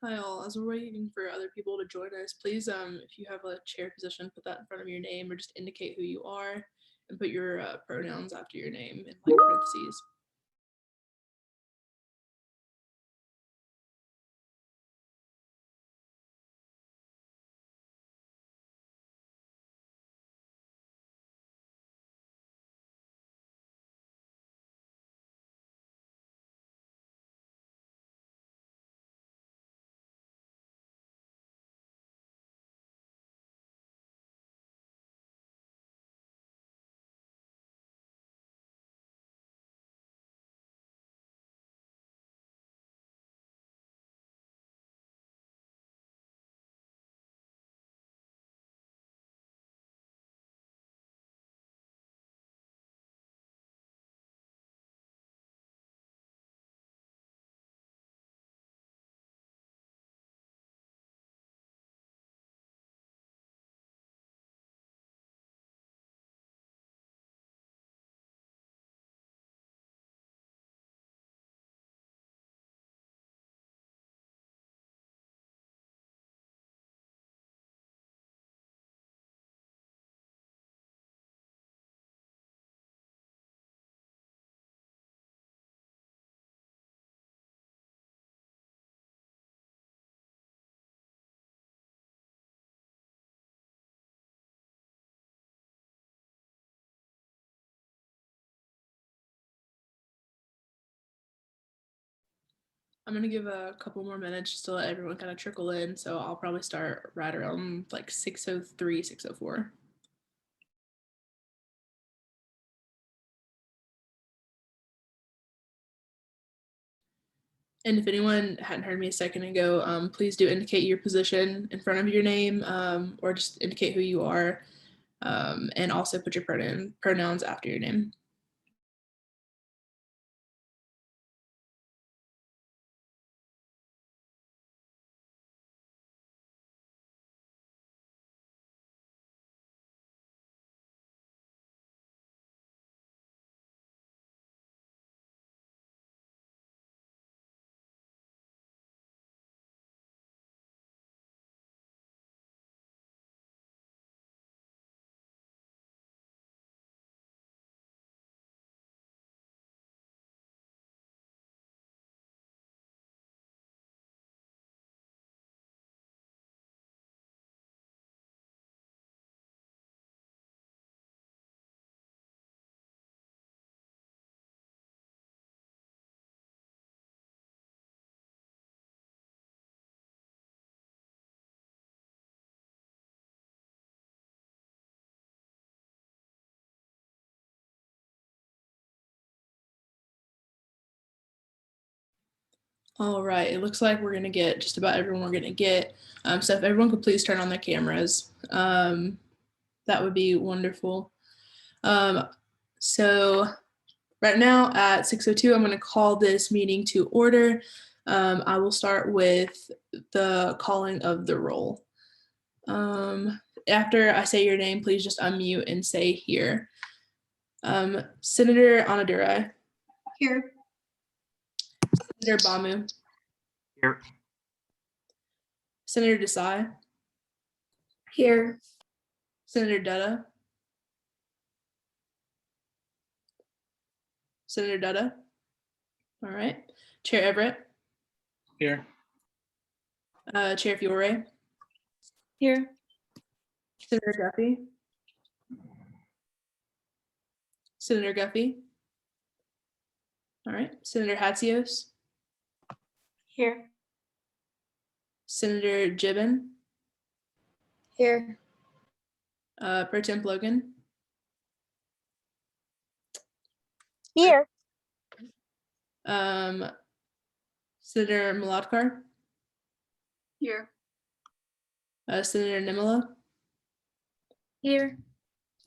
Hi all. As we're waiting for other people to join us, please, if you have a chair position, put that in front of your name or just indicate who you are and put your pronouns after your name in like parentheses. I'm gonna give a couple more minutes just to let everyone kind of trickle in. So I'll probably start right around like 6:03, 6:04. And if anyone hadn't heard me a second ago, please do indicate your position in front of your name, or just indicate who you are, and also put your pronouns after your name. All right, it looks like we're gonna get just about everyone we're gonna get. So if everyone could please turn on their cameras, that would be wonderful. So right now at 6:02, I'm gonna call this meeting to order. I will start with the calling of the roll. After I say your name, please just unmute and say here. Senator Anadurai. Here. Senator Bamu. Here. Senator Desai. Here. Senator Dutta. Senator Dutta. All right. Chair Everett. Here. Chair Fiore. Here. Senator Guffey. Senator Guffey. All right. Senator Hatzios. Here. Senator Gibbon. Here. Pro Temp Logan. Here. Senator Mlodkar. Here. Senator Nimala. Here.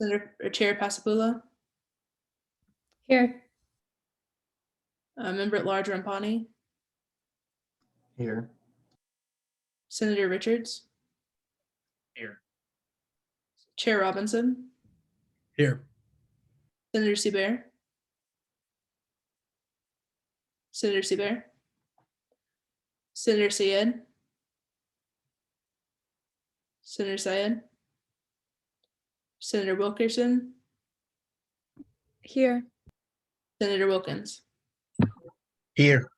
Senator Chair Pasapula. Here. Member at Large Rampani. Here. Senator Richards. Here. Chair Robinson. Here. Senator Seabear. Senator Seabear. Senator Syed. Senator Syed, Senator Wilkerson, Here. Senator Wilkins. Here.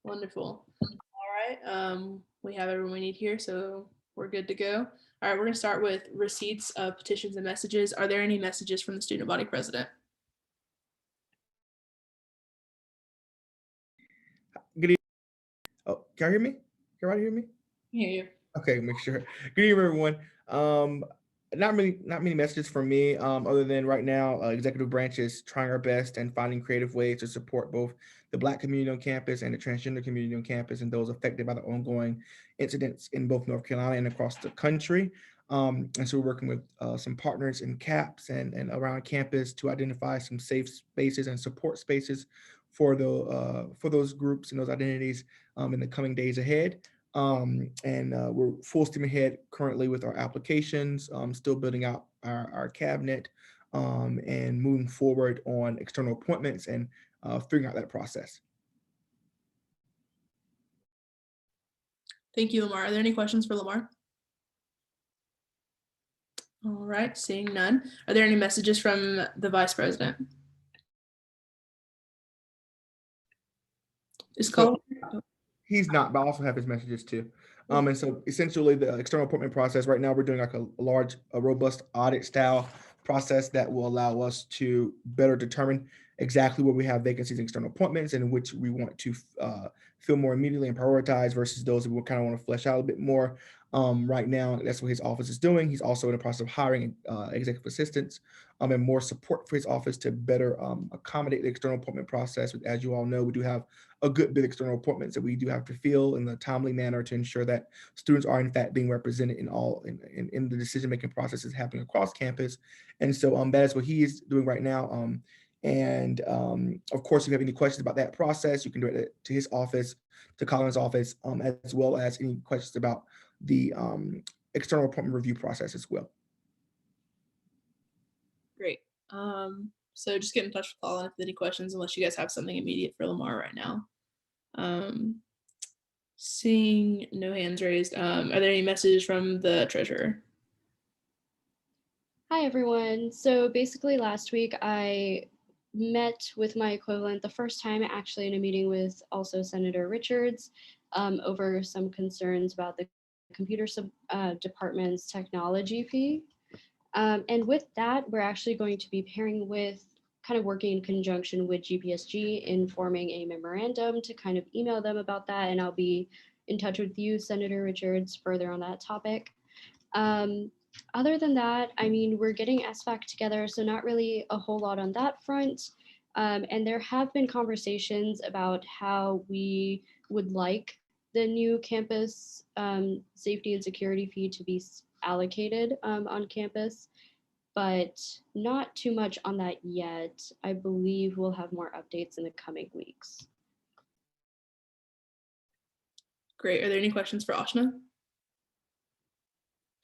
Wonderful. All right, we have everyone we need here, so we're good to go. All right, we're gonna start with receipts of petitions and messages. Are there any messages from the student body president? Good evening. Oh, can you hear me? Can everybody hear me? Hear you. Okay, make sure. Good evening, everyone. Not many messages from me, other than right now, executive branch is trying our best and finding creative ways to support both the Black community on campus and the transgender community on campus and those affected by the ongoing incidents in both North Carolina and across the country. And so we're working with some partners in CAPS and around campus to identify some safe spaces and support spaces for those groups and those identities in the coming days ahead. We're full steam ahead currently with our applications, still building out our cabinet and moving forward on external appointments and figuring out that process. Thank you, Lamar. Are there any questions for Lamar? All right, seeing none. Are there any messages from the vice president? Is So- called. He's not, but I also have his messages too. And so essentially the external appointment process right now, we're doing like a robust audit style process that will allow us to better determine exactly where we have vacancies in external appointments and which we want to fill more immediately and prioritize versus those that we kind of want to flesh out a bit more. Right now, that's what his office is doing. He's also in the process of hiring executive assistants and more support for his office to better accommodate the external appointment process. As you all know, we do have a good bit of external appointments that we do have to fill in a timely manner to ensure that students are in fact being represented in the decision-making processes happening across campus. And so that is what he is doing right now. Of course, if you have any questions about that process, you can direct it to his office, to Colin's office, as well as any questions about the external appointment review process as well. Great. So just get in touch with Colin if there's any questions, unless you guys have something immediate for Lamar right now. Seeing no hands raised, are there any messages from the treasurer? Hi, everyone. So basically last week I met with my equivalent the first time actually in a meeting with also Senator Richards over some concerns about the computer department's technology fee. And with that, we're actually going to be pairing with kind of working in conjunction with GPSG in forming a memorandum to kind of email them about that. And I'll be in touch with you, Senator Richards, further on that topic. Other than that, I mean, we're getting SFAC together, so not really a whole lot on that front. And there have been conversations about how we would like the new campus safety and security fee to be allocated on campus, but not too much on that yet. I believe we'll have more updates in the coming weeks. Great. Are there any questions for Ashna?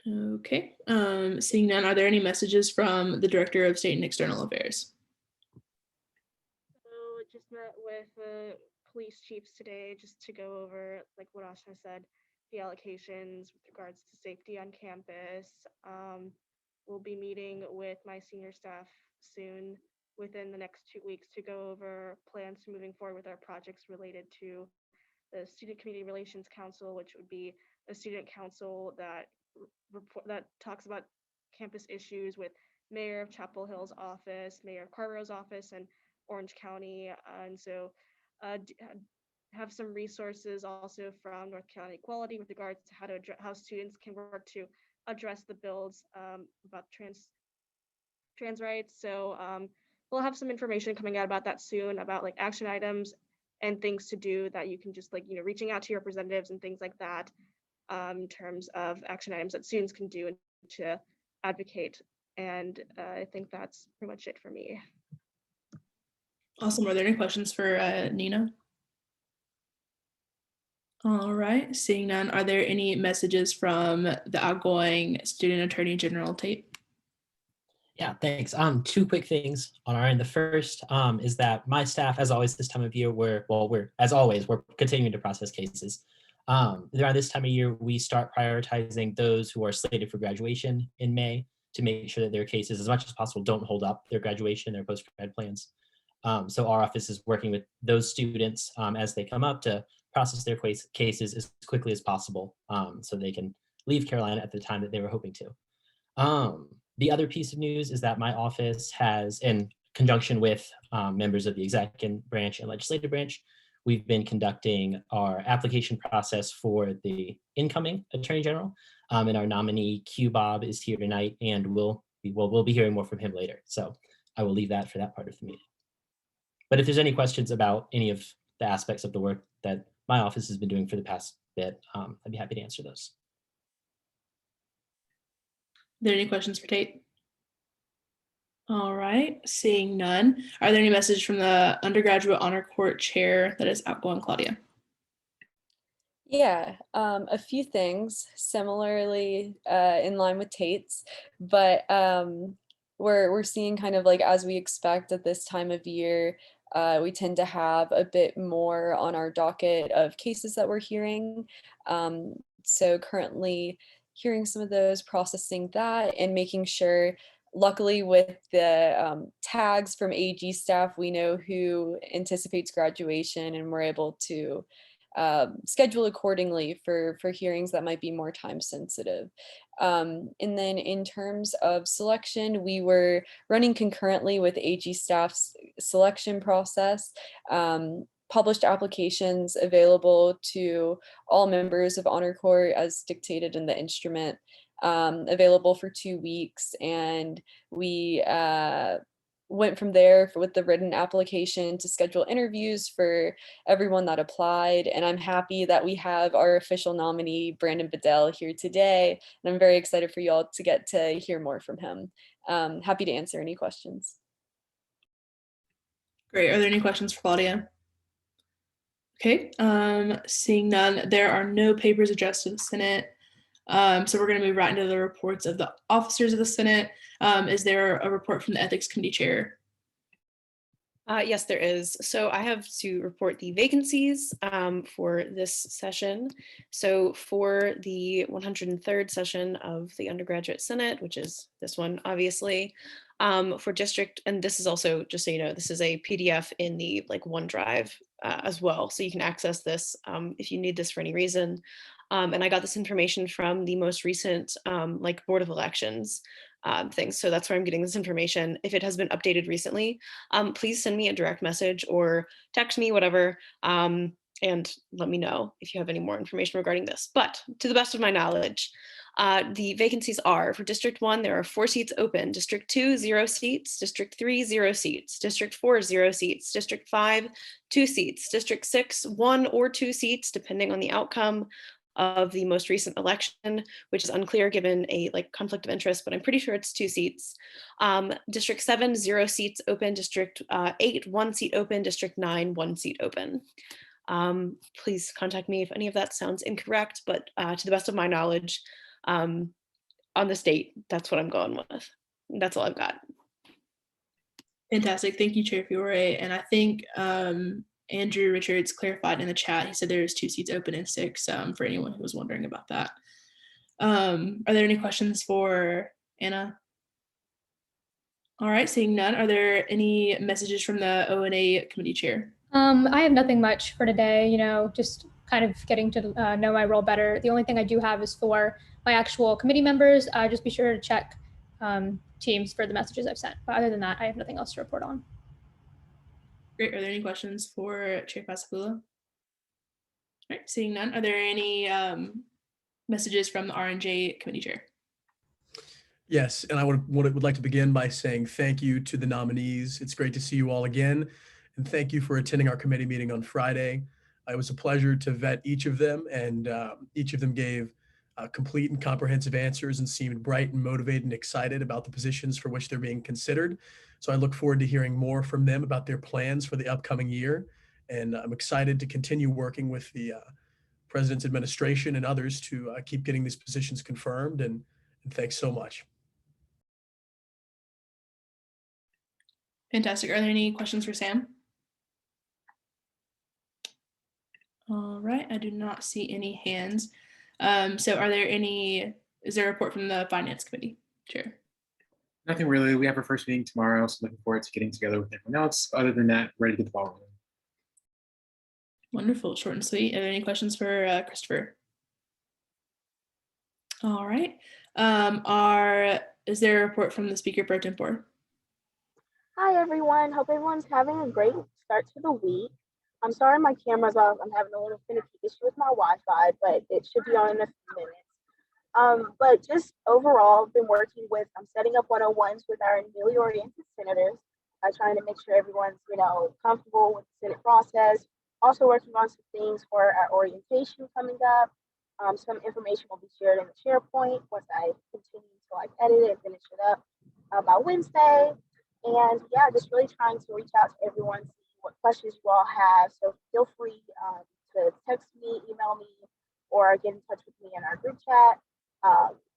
Okay. Seeing none, are there any messages from the Director of State and External Affairs? So just met with the police chiefs today just to go over, like what Ashna said, the allocations with regards to safety on campus. We'll be meeting with my senior staff soon within the next 2 weeks to go over plans for moving forward with our projects related to the Student Community Relations Council, which would be a student council that talks about campus issues with Mayor of Chapel Hill's office, Mayor of Carvero's office, and Orange County. And so have some resources also from North Carolina Equality with regards to how students can work to address the bills about trans rights. So we'll have some information coming out about that soon, about like action items and things to do that you can just like, reaching out to your representatives and things like that in terms of action items that students can do to advocate. And I think that's pretty much it for me. Awesome. Are there any questions for Nina? All right. Seeing none, are there any messages from the outgoing Student Attorney General Tate? Yeah, thanks. Two quick things on our end. The first is that my staff, as always, this time of year, we're continuing to process cases. Around this time of year, we start prioritizing those who are slated for graduation in May to make sure that their cases, as much as possible, don't hold up their graduation, their post-grad plans. So our office is working with those students as they come up to process their cases as quickly as possible so they can leave Carolina at the time that they were hoping to. The other piece of news is that my office has, in conjunction with members of the executive branch and legislative branch, we've been conducting our application process for the incoming Attorney General. And our nominee, Q Bob, is here tonight, and we'll be hearing more from him later. So I will leave that for that part of the meeting. But if there's any questions about any of the aspects of the work that my office has been doing for the past bit, I'd be happy to answer those. Are there any questions for Tate? All right, seeing none. Are there any messages from the undergraduate honor court chair that is outgoing, Claudia? Yeah, a few things similarly in line with Tate's, but we're seeing kind of like as we expect at this time of year, we tend to have a bit more on our docket of cases that we're hearing. So currently hearing some of those, processing that, and making sure. Luckily, with the tags from AG staff, we know who anticipates graduation, and we're able to schedule accordingly for hearings that might be more time sensitive. And then in terms of selection, we were running concurrently with AG staff's selection process. Published applications available to all members of Honor Court as dictated in the instrument, available for 2 weeks, and we went from there with the written application to schedule interviews for everyone that applied. And I'm happy that we have our official nominee, Brandon Bedell, here today. And I'm very excited for you all to get to hear more from him. Happy to answer any questions. Great. Are there any questions for Claudia? Okay, seeing none, there are no papers addressed to the Senate. So we're going to move right into the reports of the officers of the Senate. Is there a report from the Ethics Committee Chair? Yes, there is. So I have to report the vacancies for this session. So for the 103rd session of the Undergraduate Senate, which is this one, obviously, for district, and this is also, just so you know, this is a PDF in the OneDrive as well. So you can access this if you need this for any reason. And I got this information from the most recent Board of Elections things. So that's where I'm getting this information. If it has been updated recently, please send me a direct message or text me, whatever, and let me know if you have any more information regarding this. But to the best of my knowledge, the vacancies are for District 1, there are 4 seats open. District 2, 0 seats. District 3, 0 seats. District 4, 0 seats. District 5, 2 seats. District 6, 1 or 2 seats, depending on the outcome of the most recent election, which is unclear given a conflict of interest, but I'm pretty sure it's 2 seats. District 7, 0 seats open. District 8, 1 seat open. District 9, 1 seat open. Please contact me if any of that sounds incorrect, but to the best of my knowledge, on this date, that's what I'm going with. That's all I've got. Fantastic. Thank you, Chair Fiore. And I think Andrew Richards clarified in the chat. He said there's 2 seats open and 6 for anyone who was wondering about that. Are there any questions for Anna? All right, seeing none. Are there any messages from the O&A Committee Chair? I have nothing much for today, just kind of getting to know my role better. The only thing I do have is for my actual committee members. Just be sure to check Teams for the messages I've sent. But other than that, I have nothing else to report on. Great. Are there any questions for Chair Pascagoula? All right, seeing none. Are there any messages from the R&J Committee Chair? Yes, and I would like to begin by saying thank you to the nominees. It's great to see you all again, and thank you for attending our committee meeting on Friday. It was a pleasure to vet each of them, and each of them gave complete and comprehensive answers and seemed bright and motivated and excited about the positions for which they're being considered. So I look forward to hearing more from them about their plans for the upcoming year, and I'm excited to continue working with the President's administration and others to keep getting these positions confirmed, and thanks so much. Fantastic. Are there any questions for Sam? All right, I do not see any hands. So is there a report from the Finance Committee? Chair. Nothing really. We have our first meeting tomorrow, so looking forward to getting together with everyone else. Other than that, ready to get the ball rolling. Wonderful, short and sweet. Are there any questions for Christopher? All right. Is there a report from the Speaker Pro Tempore? Hi everyone, hope everyone's having a great start to the week. I'm sorry my camera's off. I'm having a little finicky issue with my Wi-Fi, but it should be on in a few minutes. But just overall, I've been working with, I'm setting up 101s with our newly oriented senators, trying to make sure everyone's, comfortable with the Senate process. Also working on some things for our orientation coming up. Some information will be shared in the SharePoint once I continue to edit it and finish it up by Wednesday. And yeah, just really trying to reach out to everyone, see what questions you all have. So feel free to text me, email me, or get in touch with me in our group chat.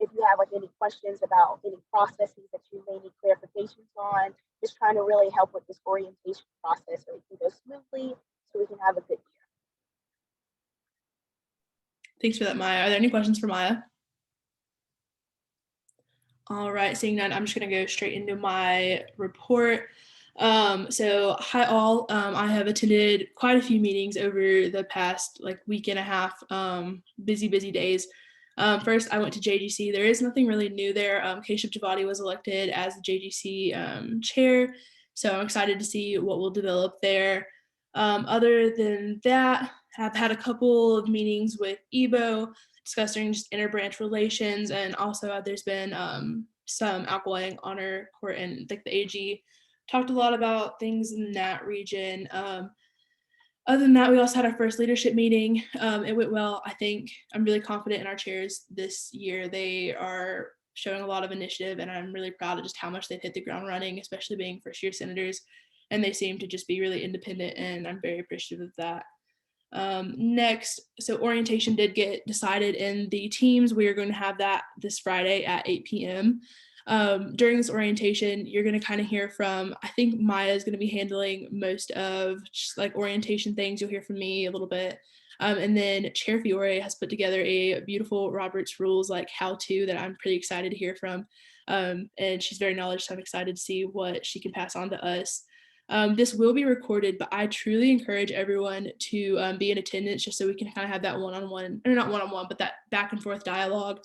If you have any questions about any processes that you may need clarifications on, just trying to really help with this orientation process so it can go smoothly, so we can have a good year. Thanks for that, Maya. Are there any questions for Maya? All right, seeing none, I'm just gonna go straight into my report. So hi all, I have attended quite a few meetings over the past week and a half, busy days. First, I went to JGC. There is nothing really new there. Keshav Javadi was elected as the JGC chair, so I'm excited to see what will develop there. Other than that, I've had a couple of meetings with EBO discussing just interbranch relations, and also there's been some outgoing honor court and the AG talked a lot about things in that region. Other than that, we also had our first leadership meeting. It went well. I think I'm really confident in our chairs this year. They are showing a lot of initiative, and I'm really proud of just how much they've hit the ground running, especially being first-year senators. And they seem to just be really independent, and I'm very appreciative of that. Next, so orientation did get decided in the teams. We are going to have that this Friday at 8 p.m. During this orientation, you're going to kind of hear from, I think Maya is going to be handling most of just orientation things. You'll hear from me a little bit. And then Chair Fiore has put together a beautiful Robert's Rules how-to that I'm pretty excited to hear from. And she's very knowledgeable, so I'm excited to see what she can pass on to us. This will be recorded, but I truly encourage everyone to be in attendance just so we can kind of have that one-on-one, or not one-on-one, but that back and forth dialogue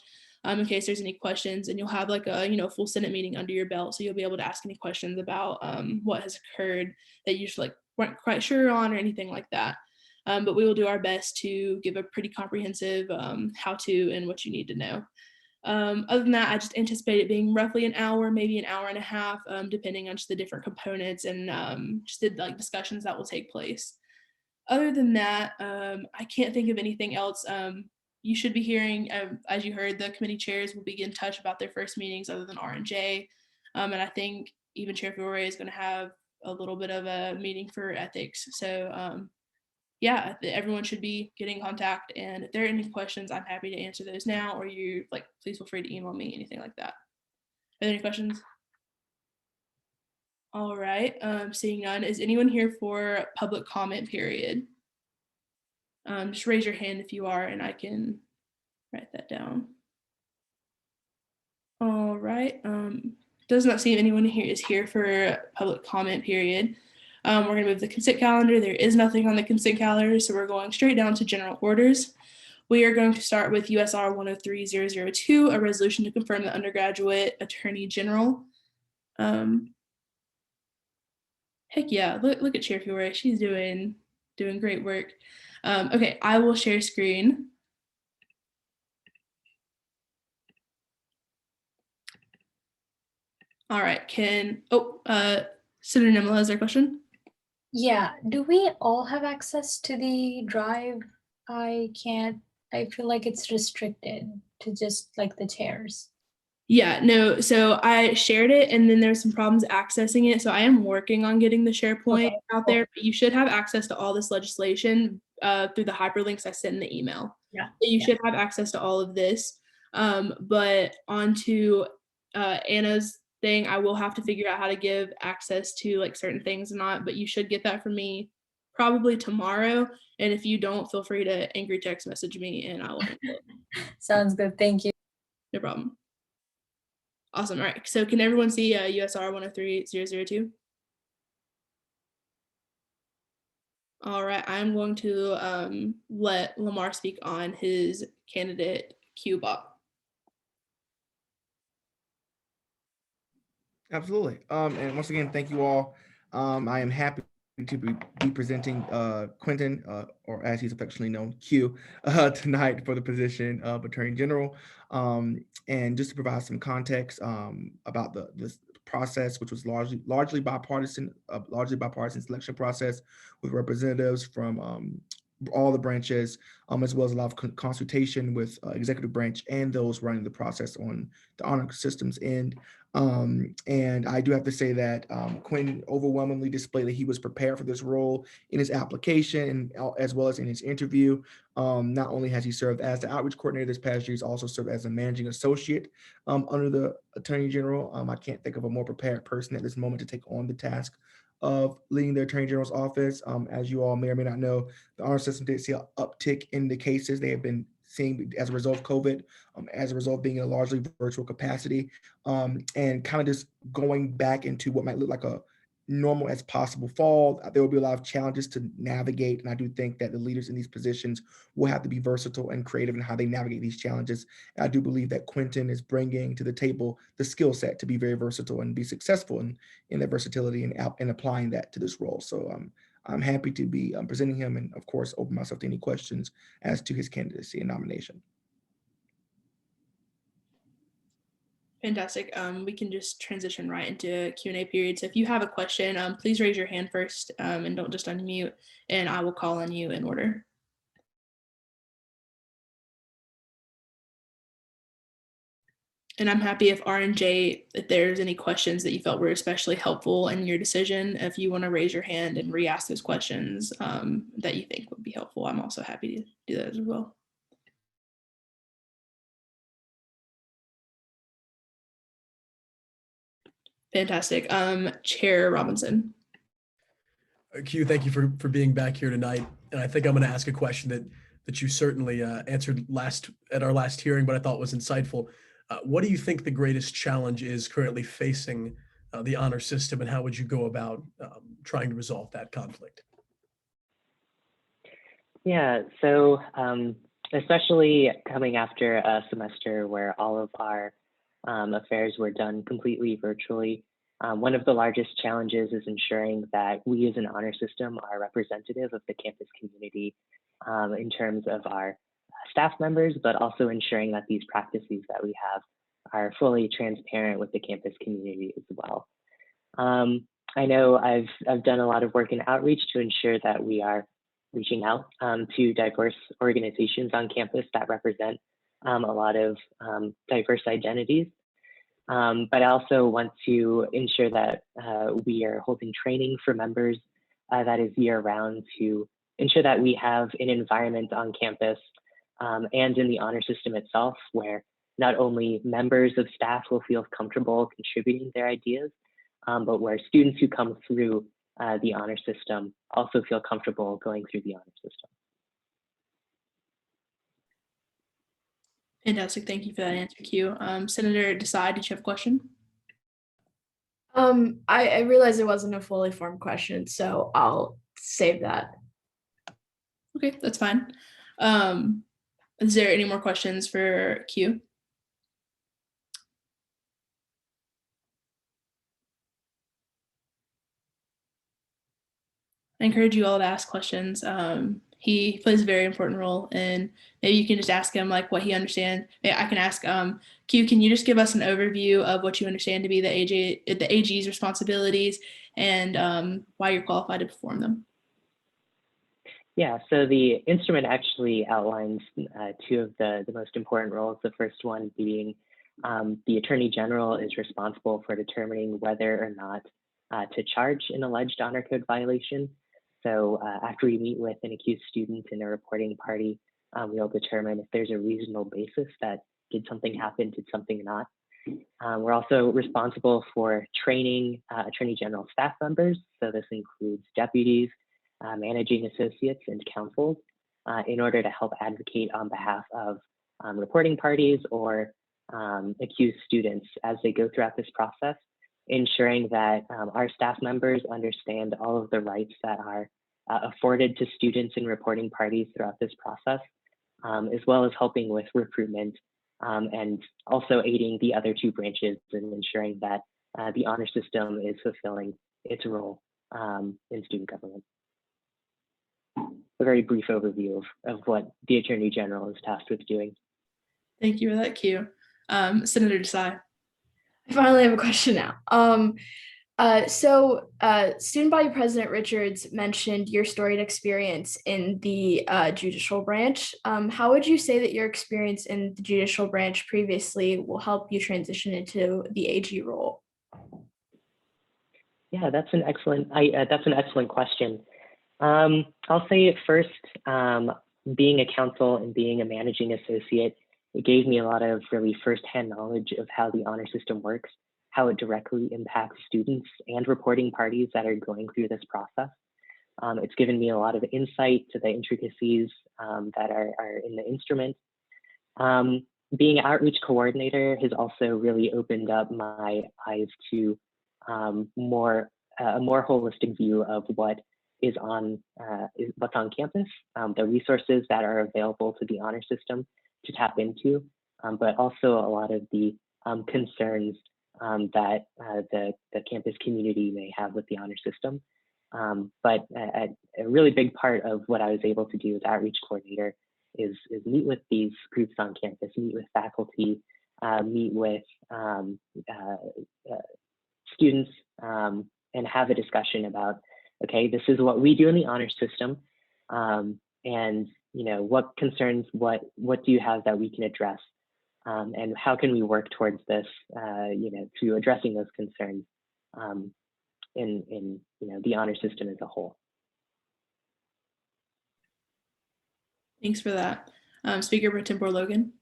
in case there's any questions, and you'll have a full Senate meeting under your belt, so you'll be able to ask any questions about what has occurred that you just weren't quite sure on or anything like that. But we will do our best to give a pretty comprehensive how-to and what you need to know. Other than that, I just anticipate it being roughly an hour, maybe an hour and a half, depending on just the different components and just the discussions that will take place. Other than that, I can't think of anything else. You should be hearing, as you heard, the committee chairs will be in touch about their first meetings other than R&J. And I think even Chair Fiore is going to have a little bit of a meeting for ethics. So yeah, everyone should be getting in contact, and if there are any questions, I'm happy to answer those now, or you please feel free to email me, anything like that. Are there any questions? All right, seeing none, is anyone here for public comment period? Just raise your hand if you are, and I can write that down. All right, does not seem anyone here is here for public comment period. We're going to move the consent calendar. There is nothing on the consent calendar, so we're going straight down to general orders. We are going to start with USR 103002, a resolution to confirm the undergraduate attorney general. Heck yeah, look at Chair Fiore. She's doing great work. Okay, I will share screen. All right, Senator Nimala, is there a question? Yeah, do we all have access to the drive? I feel like it's restricted to just the chairs. Yeah, no, so I shared it and then there's some problems accessing it. So I am working on getting the SharePoint out there, but you should have access to all this legislation through the hyperlinks I sent in the email. Yeah. So you should have access to all of this. But onto Anna's thing, I will have to figure out how to give access to certain things or not, but you should get that from me probably tomorrow. And if you don't, feel free to angry text message me and I will handle it. Sounds good. Thank you. No problem. Awesome. All right. So can everyone see USR 103002? All right. I'm going to let Lamar speak on his candidate QBot. Absolutely. And once again, thank you all. I am happy to be presenting Quentin, or as he's affectionately known, Q, tonight for the position of Attorney General. And just to provide some context about this process, which was largely bipartisan selection process with representatives from all the branches, as well as a lot of consultation with executive branch and those running the process on the honor systems end. And I do have to say that Quinn overwhelmingly displayed that he was prepared for this role in his application and as well as in his interview. Not only has he served as the outreach coordinator this past year, he's also served as a managing associate under the Attorney General. I can't think of a more prepared person at this moment to take on the task of leading the Attorney General's office. As you all may or may not know, the honor system did see an uptick in the cases they have been seeing as a result of COVID, as a result of being in a largely virtual capacity, and kind of just going back into what might look like a normal as possible fall. There will be a lot of challenges to navigate, and I do think that the leaders in these positions will have to be versatile and creative in how they navigate these challenges. And I do believe that Quentin is bringing to the table the skill set to be very versatile and be successful in that versatility and applying that to this role. So I'm happy to be presenting him, and of course, open myself to any questions as to his candidacy and nomination. Fantastic. We can just transition right into Q&A period. So if you have a question, please raise your hand first and don't just unmute, and I will call on you in order. And I'm happy if R&J, if there's any questions that you felt were especially helpful in your decision, if you want to raise your hand and re-ask those questions that you think would be helpful, I'm also happy to do that as well. Fantastic. Chair Robinson. Q, thank you for being back here tonight. And I think I'm going to ask a question that you certainly answered at our last hearing, but I thought was insightful. What do you think the greatest challenge is currently facing the honor system, and how would you go about trying to resolve that conflict? Yeah, so especially coming after a semester where all of our affairs were done completely virtually, one of the largest challenges is ensuring that we as an honor system are representative of the campus community in terms of our staff members, but also ensuring that these practices that we have are fully transparent with the campus community as well. I know I've done a lot of work in outreach to ensure that we are reaching out to diverse organizations on campus that represent a lot of diverse identities. But I also want to ensure that we are holding training for members that is year-round to ensure that we have an environment on campus and in the honor system itself where not only members of staff will feel comfortable contributing their ideas, but where students who come through the honor system also feel comfortable going through the honor system. Fantastic. Thank you for that answer, Q. Senator Desai, did you have a question? I realized it wasn't a fully formed question, so I'll save that. Okay, that's fine. Is there any more questions for Q? I encourage you all to ask questions. He plays a very important role, and maybe you can just ask him like what he understands. I can ask Q, can you just give us an overview of what you understand to be the AG's responsibilities and why you're qualified to perform them? Yeah, so the instrument actually outlines two of the most important roles. The first one being the Attorney General is responsible for determining whether or not to charge an alleged honor code violation. So after we meet with an accused student in a reporting party, we'll determine if there's a reasonable basis that did something happen, did something not. We're also responsible for training Attorney General staff members. So this includes deputies, managing associates and counsels in order to help advocate on behalf of reporting parties or accused students as they go throughout this process, ensuring that our staff members understand all of the rights that are afforded to students and reporting parties throughout this process, as well as helping with recruitment and also aiding the other two branches in ensuring that the honor system is fulfilling its role in student government. A very brief overview of what the Attorney General is tasked with doing. Thank you for that, Q. Senator Desai. I finally have a question now. Student Body President Richards mentioned your storied experience in the judicial branch. How would you say that your experience in the judicial branch previously will help you transition into the AG role? Yeah, that's an excellent question. I'll say first, being a counsel and being a managing associate, it gave me a lot of really firsthand knowledge of how the honor system works, how it directly impacts students and reporting parties that are going through this process. It's given me a lot of insight to the intricacies that are in the instrument. Being outreach coordinator has also really opened up my eyes to a more holistic view of what's on campus, the resources that are available to the honor system to tap into, but also a lot of the concerns that the campus community may have with the honor system. But a really big part of what I was able to do as outreach coordinator is meet with these groups on campus, meet with faculty, meet with students, and have a discussion about, okay, this is what we do in the honor system, and what concerns, what do you have that we can address, and how can we work towards this, to addressing those concerns in the honor system as a whole. Thanks for that. Speaker Pro Tempore Logan.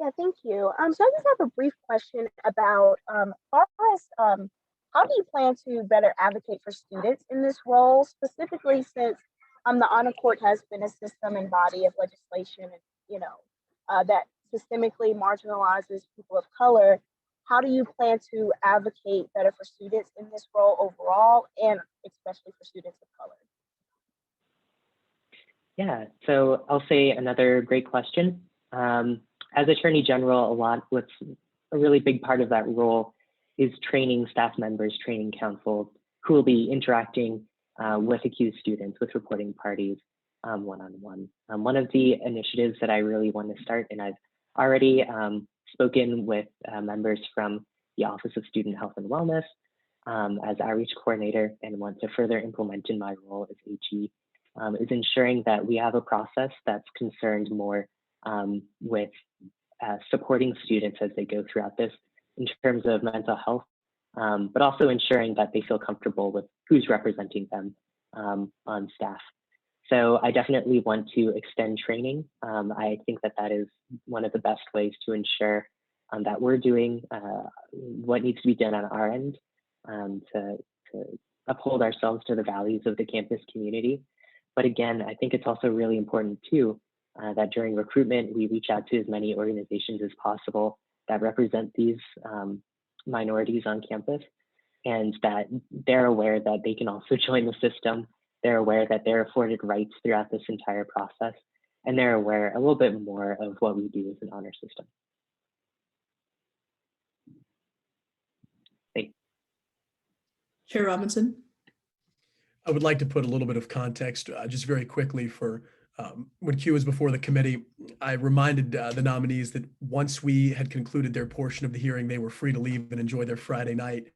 Yeah, thank you. So I just have a brief question about how do you plan to better advocate for students in this role, specifically since the honor court has been a system and body of legislation, and that systemically marginalizes people of color. How do you plan to advocate better for students in this role overall, and especially for students of color? Yeah, so I'll say another great question. As Attorney General, what's a really big part of that role is training staff members, training counsel who will be interacting with accused students, with reporting parties one-on-one. One of the initiatives that I really want to start, and I've already spoken with members from the Office of Student Health and Wellness as outreach coordinator, and want to further implement in my role as AG, is ensuring that we have a process that's concerned more with supporting students as they go throughout this in terms of mental health, but also ensuring that they feel comfortable with who's representing them on staff. So I definitely want to extend training. I think that is one of the best ways to ensure that we're doing what needs to be done on our end to uphold ourselves to the values of the campus community. But again, I think it's also really important too that during recruitment, we reach out to as many organizations as possible that represent these minorities on campus, and that they're aware that they can also join the system. They're aware that they're afforded rights throughout this entire process, and they're aware a little bit more of what we do as an honor system. Thanks. Chair Robinson. I would like to put a little bit of context just very quickly for when Q was before the committee. I reminded the nominees that once we had concluded their portion of the hearing, they were free to leave and enjoy their Friday night.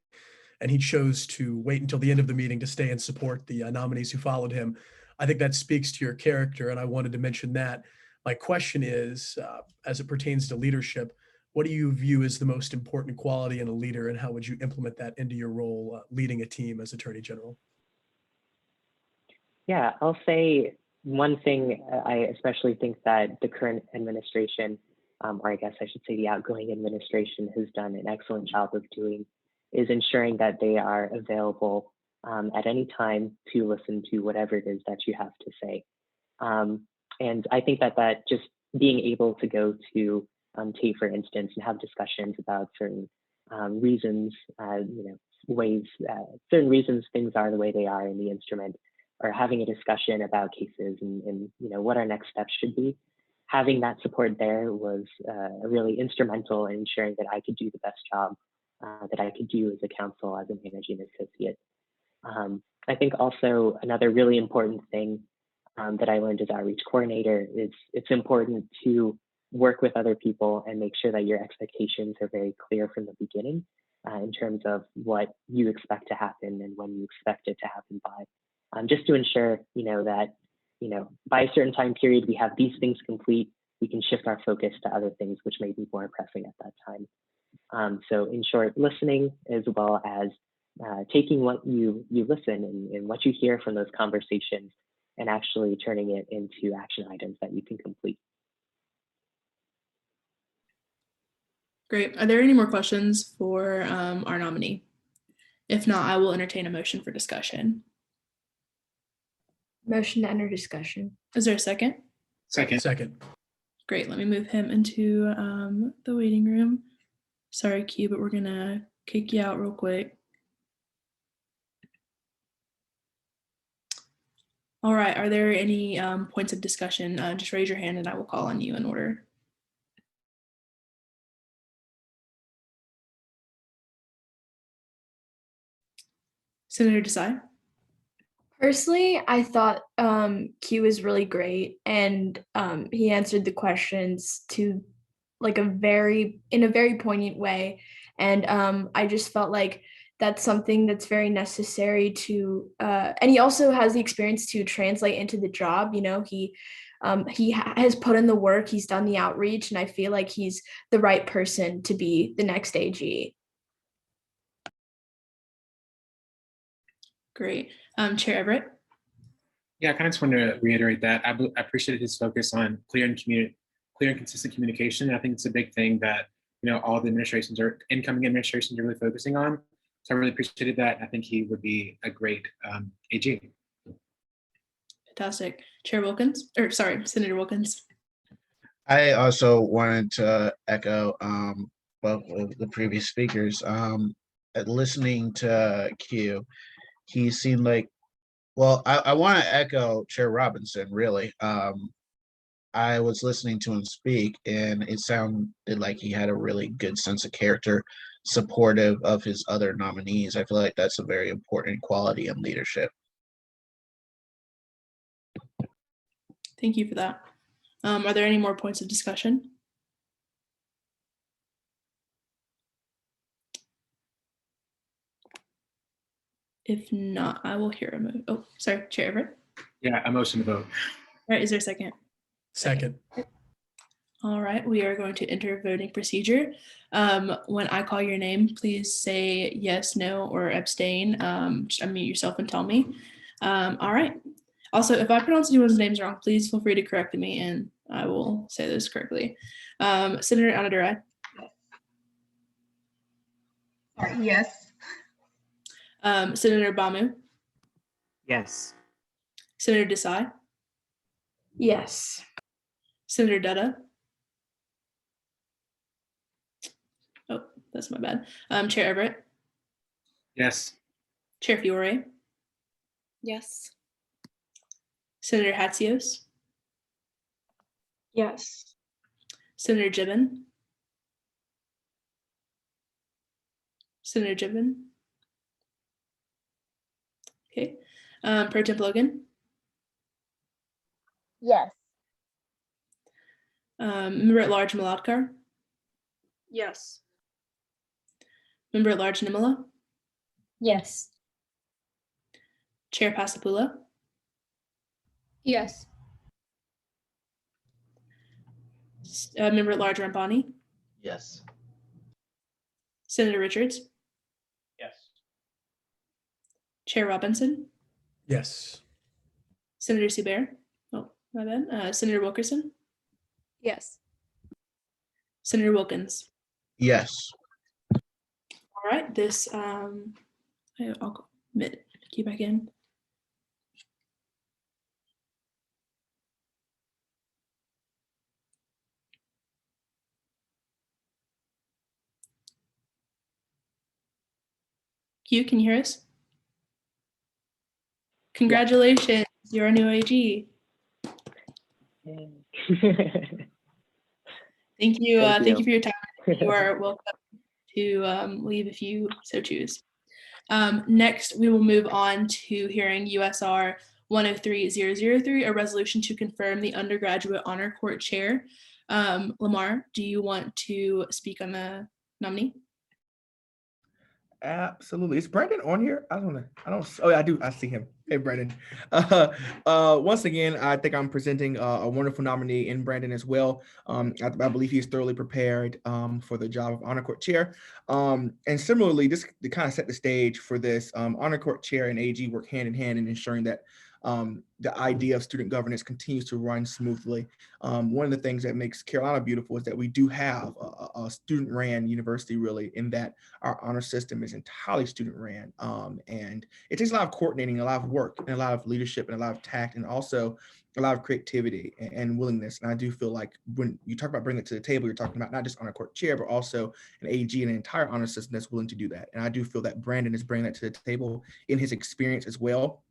And he chose to wait until the end of the meeting to stay and support the nominees who followed him. I think that speaks to your character, and I wanted to mention that. My question is, as it pertains to leadership, what do you view as the most important quality in a leader, and how would you implement that into your role leading a team as Attorney General? Yeah, I'll say one thing I especially think that the current administration, or I guess I should say the outgoing administration, has done an excellent job of doing is ensuring that they are available at any time to listen to whatever it is that you have to say. And I think that just being able to go to Tate, for instance, and have discussions about certain reasons, ways, certain reasons things are the way they are in the instrument, or having a discussion about cases and what our next steps should be. Having that support there was really instrumental in ensuring that I could do the best job that I could do as a counsel, as a managing associate. I think also another really important thing that I learned as outreach coordinator is it's important to work with other people and make sure that your expectations are very clear from the beginning in terms of what you expect to happen and when you expect it to happen by. Just to ensure, that, by a certain time period, we have these things complete, we can shift our focus to other things which may be more pressing at that time. So in short, listening as well as taking what you listen and what you hear from those conversations and actually turning it into action items that you can complete. Great. Are there any more questions for our nominee? If not, I will entertain a motion for discussion. Motion to enter discussion. Is there a second? Second. Great. Let me move him into the waiting room. Sorry, Q, but we're going to kick you out real quick. All right. Are there any points of discussion? Just raise your hand and I will call on you in order. Senator Desai? Personally, I thought Q was really great, and he answered the questions to in a very poignant way, and I just felt like that's something that's very necessary to, and he also has the experience to translate into the job. He has put in the work, he's done the outreach, and I feel like he's the right person to be the next AG. Great. Chair Everett? Yeah, I kind of just wanted to reiterate that. I appreciated his focus on clear and consistent communication. And I think it's a big thing that all the incoming administrations are really focusing on. So I really appreciated that. I think he would be a great AG. Fantastic. Senator Wilkins. I also wanted to echo the previous speakers. Listening to Q, he seemed like, I want to echo Chair Robinson, really. I was listening to him speak, and it sounded like he had a really good sense of character, supportive of his other nominees. I feel like that's a very important quality in leadership. Thank you for that. Are there any more points of discussion? If not, I will hear a motion. Oh, sorry, Chair Everett. Yeah, a motion to vote. All right, is there a second? Second. All right, we are going to enter voting procedure. When I call your name, please say yes, no, or abstain. Just unmute yourself and tell me. All right. Also, if I pronounce anyone's names wrong, please feel free to correct me and I will say those correctly. Senator Undergraduate. Yes. Senator Bamu. Yes. Senator Desai. Yes. Senator Dutta. Oh, that's my bad. Chair Everett. Yes. Chair Fiore. Yes. Senator Hatzios. Yes. Senator Gibbon. Senator Gibbon. Okay. Pro Temp Logan. Yes. Member at Large Maladkar. Yes. Member at Large Nimala. Yes. Chair Pasapula. Yes. Member at Large Rampani. Yes. Senator Richards. Yes. Chair Robinson. Yes. Senator Seabear. Oh, my bad. Senator Wilkerson. Yes. Senator Wilkins. Yes. All right, this I'll commit Key back in. Q, can you hear us? Congratulations, you're a new AG. Thank you. Thank you for your time. You are welcome to leave if you so choose. Next, we will move on to hearing USR 103003, a resolution to confirm the undergraduate honor court chair. Lamar, do you want to speak on the nominee? Absolutely. Is Brandon on here? Oh yeah, I do. I see him. Hey, Brandon. Once again, I think I'm presenting a wonderful nominee in Brandon as well. I believe he's thoroughly prepared for the job of honor court chair. And similarly, just to kind of set the stage for this, honor court chair and AG work hand in hand in ensuring that the idea of student governance continues to run smoothly. One of the things that makes Carolina beautiful is that we do have a student-ran university, really, in that our honor system is entirely student-ran. And it takes a lot of coordinating, a lot of work, and a lot of leadership, and a lot of tact, and also a lot of creativity and willingness. And I do feel like when you talk about bringing it to the table, you're talking about not just honor court chair, but also an AG and an entire honor system that's willing to do that. And I do feel that Brandon is bringing that to the table in his experience as well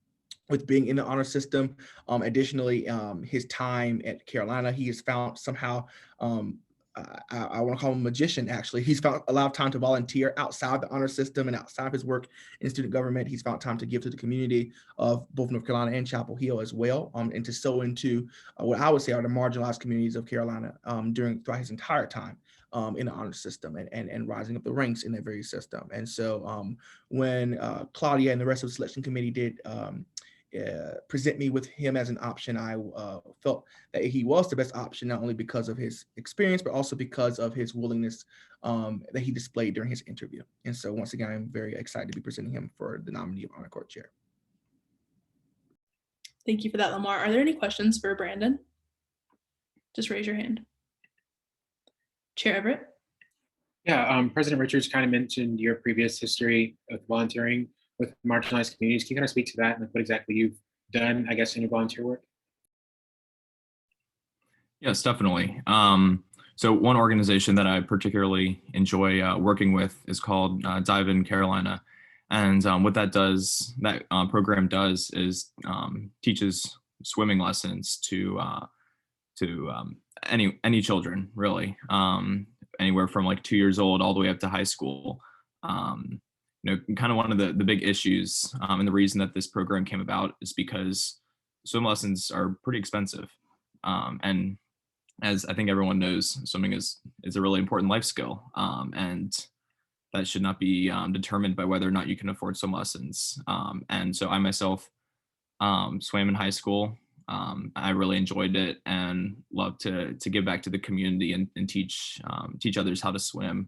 with being in the honor system. Additionally, his time at Carolina, he has found somehow, I want to call him a magician, actually. He's found a lot of time to volunteer outside the honor system and outside of his work in student government. He's found time to give to the community of both North Carolina and Chapel Hill as well, and to sow into what I would say are the marginalized communities of Carolina throughout his entire time in the honor system and rising up the ranks in that very system. And so when Claudia and the rest of the selection committee did present me with him as an option, I felt that he was the best option, not only because of his experience, but also because of his willingness that he displayed during his interview. And so once again, I'm very excited to be presenting him for the nominee of honor court chair. Thank you for that, Lamar. Are there any questions for Brandon? Just raise your hand. Chair Everett? Yeah, President Richards kind of mentioned your previous history of volunteering with marginalized communities. Can you kind of speak to that and what exactly you've done, I guess, in your volunteer work? Yes, definitely. So one organization that I particularly enjoy working with is called Dive in Carolina. And what that program does is teaches swimming lessons to any children, really, anywhere from like 2 years old all the way up to high school. Kind of one of the big issues and the reason that this program came about is because swim lessons are pretty expensive. And as I think everyone knows, swimming is a really important life skill. And that should not be determined by whether or not you can afford swim lessons. And so I myself swam in high school. I really enjoyed it and love to give back to the community and teach others how to swim.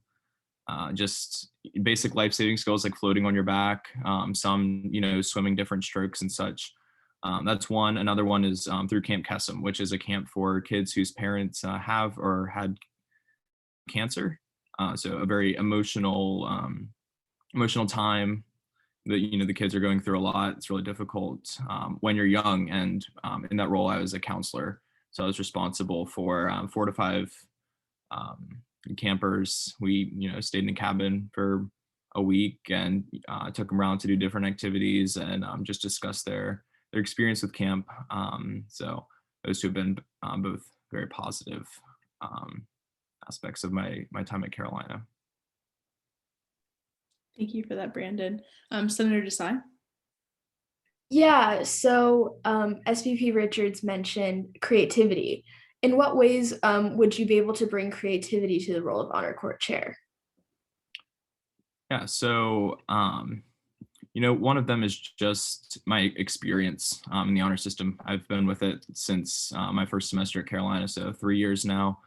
Just basic life-saving skills like floating on your back, some, swimming different strokes and such. That's one. Another one is through Camp Kesem, which is a camp for kids whose parents have or had cancer. So a very emotional time that, the kids are going through a lot. It's really difficult when you're young. And in that role, I was a counselor. So I was responsible for 4 to 5 campers. We, stayed in a cabin for a week and took them around to do different activities and just discuss their experience with camp. So those two have been both very positive aspects of my time at Carolina. Thank you for that, Brandon. Senator Desai? Yeah, so SVP Richards mentioned creativity. In what ways would you be able to bring creativity to the role of honor court chair? Yeah, so, one of them is just my experience in the honor system. I've been with it since my first semester at Carolina, so 3 years now,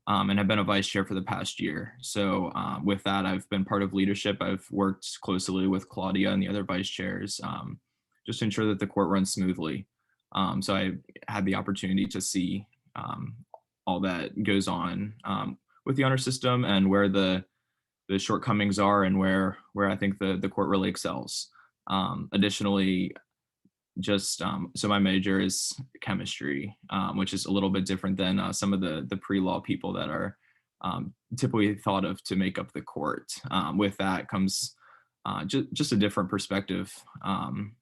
and I've been a vice chair for the past year. So with that, I've been part of leadership. I've worked closely with Claudia and the other vice chairs just to ensure that the court runs smoothly. So I had the opportunity to see all that goes on with the honor system and where the shortcomings are and where I think the court really excels. Additionally, just so my major is chemistry, which is a little bit different than some of the pre-law people that are typically thought of to make up the court. With that comes just a different perspective on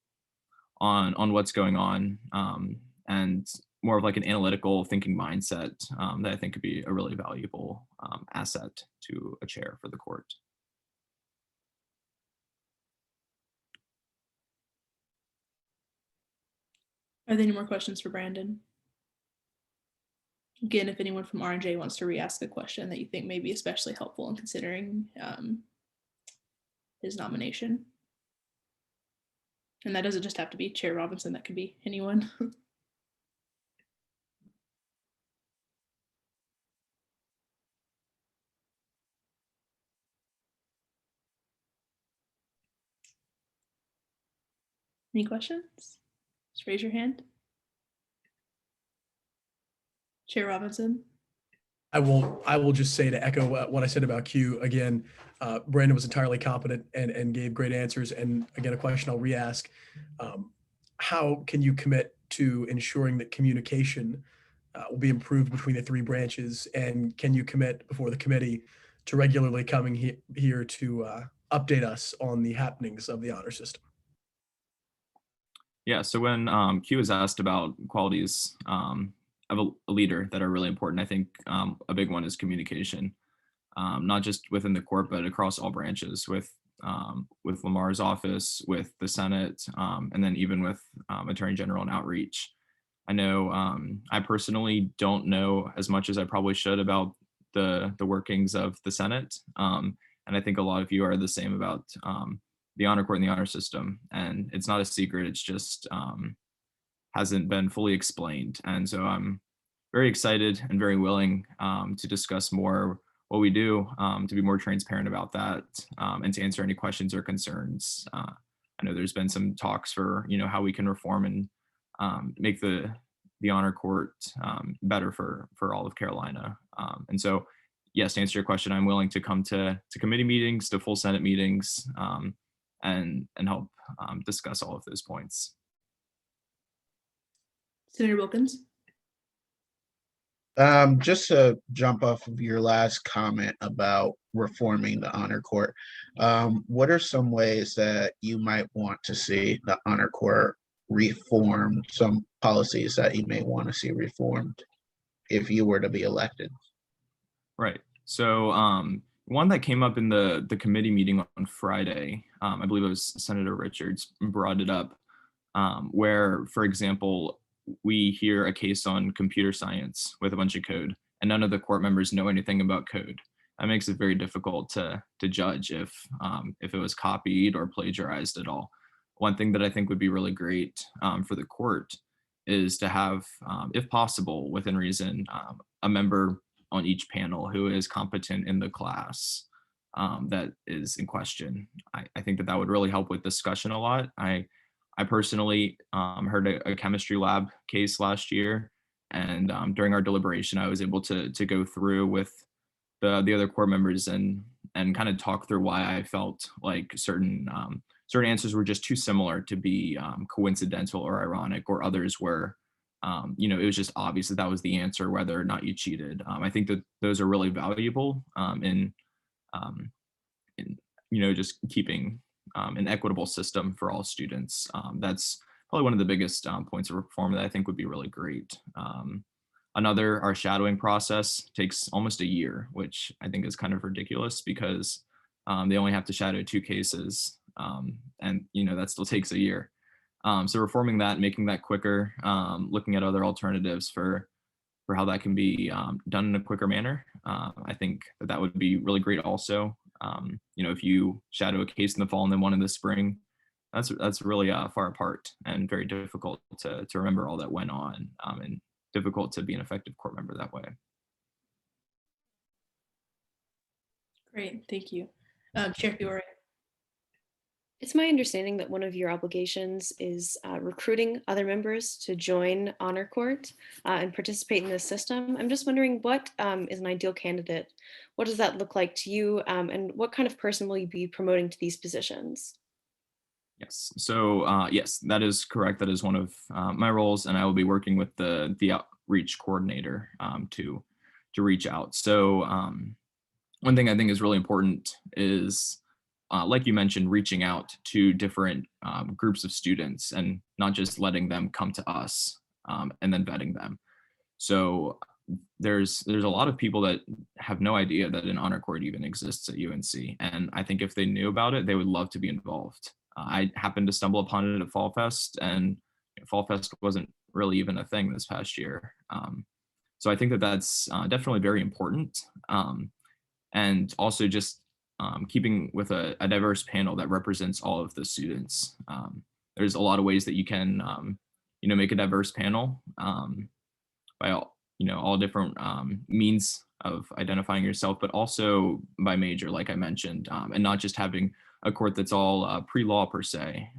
what's going on, and more of like an analytical thinking mindset that I think could be a really valuable asset to a chair for the court. Are there any more questions for Brandon? Again, if anyone from R&J wants to re-ask a question that you think may be especially helpful in considering his nomination. And that doesn't just have to be Chair Robinson, that could be anyone. Any questions? Just raise your hand. Chair Robinson. I will just say, to echo what I said about Q again, Brandon was entirely competent and gave great answers. And again, a question I'll re-ask: how can you commit to ensuring that communication will be improved between the three branches? And can you commit before the committee to regularly coming here to update us on the happenings of the honor system? Yeah, so when Q was asked about qualities of a leader that are really important, I think a big one is communication, not just within the court, but across all branches, with Lamar's office, with the Senate, and then even with Attorney General and outreach. I know I personally don't know as much as I probably should about the workings of the Senate, and I think a lot of you are the same about the honor court and the honor system. And it's not a secret, it's just hasn't been fully explained. And so I'm very excited and very willing to discuss more what we do, to be more transparent about that, and to answer any questions or concerns. I know there's been some talks for, how we can reform and make the honor court better for all of Carolina. And so, yes, to answer your question, I'm willing to come to committee meetings, to full Senate meetings, and help discuss all of those points. Senator Wilkins. Just to jump off of your last comment about reforming the honor court, what are some ways that you might want to see the honor court reformed, some policies that you may want to see reformed if you were to be elected? Right. So one that came up in the committee meeting on Friday, I believe it was Senator Richards brought it up, where, for example, we hear a case on computer science with a bunch of code, and none of the court members know anything about code. That makes it very difficult to judge if it was copied or plagiarized at all. One thing that I think would be really great for the court is to have, if possible, within reason, a member on each panel who is competent in the class that is in question. I think that would really help with discussion a lot. I personally heard a chemistry lab case last year, and during our deliberation, I was able to go through with the other core members and kind of talk through why I felt like certain answers were just too similar to be coincidental or ironic, or others were, it was just obvious that was the answer, whether or not you cheated. I think that those are really valuable in just keeping an equitable system for all students. That's probably one of the biggest points of reform that I think would be really great. Our shadowing process takes almost a year, which I think is kind of ridiculous because they only have to shadow 2 cases, and that still takes a year. So reforming that, making that quicker, looking at other alternatives for how that can be done in a quicker manner. I think that would be really great also. If you shadow a case in the fall and then one in the spring, that's really far apart and very difficult to remember all that went on, and difficult to be an effective court member that way. Great, thank you. Chair Fiore. It's my understanding that one of your obligations is recruiting other members to join Honor Court and participate in this system. I'm just wondering, what is an ideal candidate? What does that look like to you? And what kind of person will you be promoting to these positions? Yes. So yes, that is correct. That is one of my roles, and I will be working with the outreach coordinator to reach out. So one thing I think is really important is, like you mentioned, reaching out to different groups of students and not just letting them come to us and then vetting them. So there's a lot of people that have no idea that an honor court even exists at UNC, and I think if they knew about it, they would love to be involved. I happened to stumble upon it at Fall Fest, and Fall Fest wasn't really even a thing this past year. So I think that that's definitely very important, and also just keeping with a diverse panel that represents all of the students. There's a lot of ways that you can make a diverse panel by all different means of identifying yourself, but also by major, like I mentioned, and not just having a court that's all pre-law per se,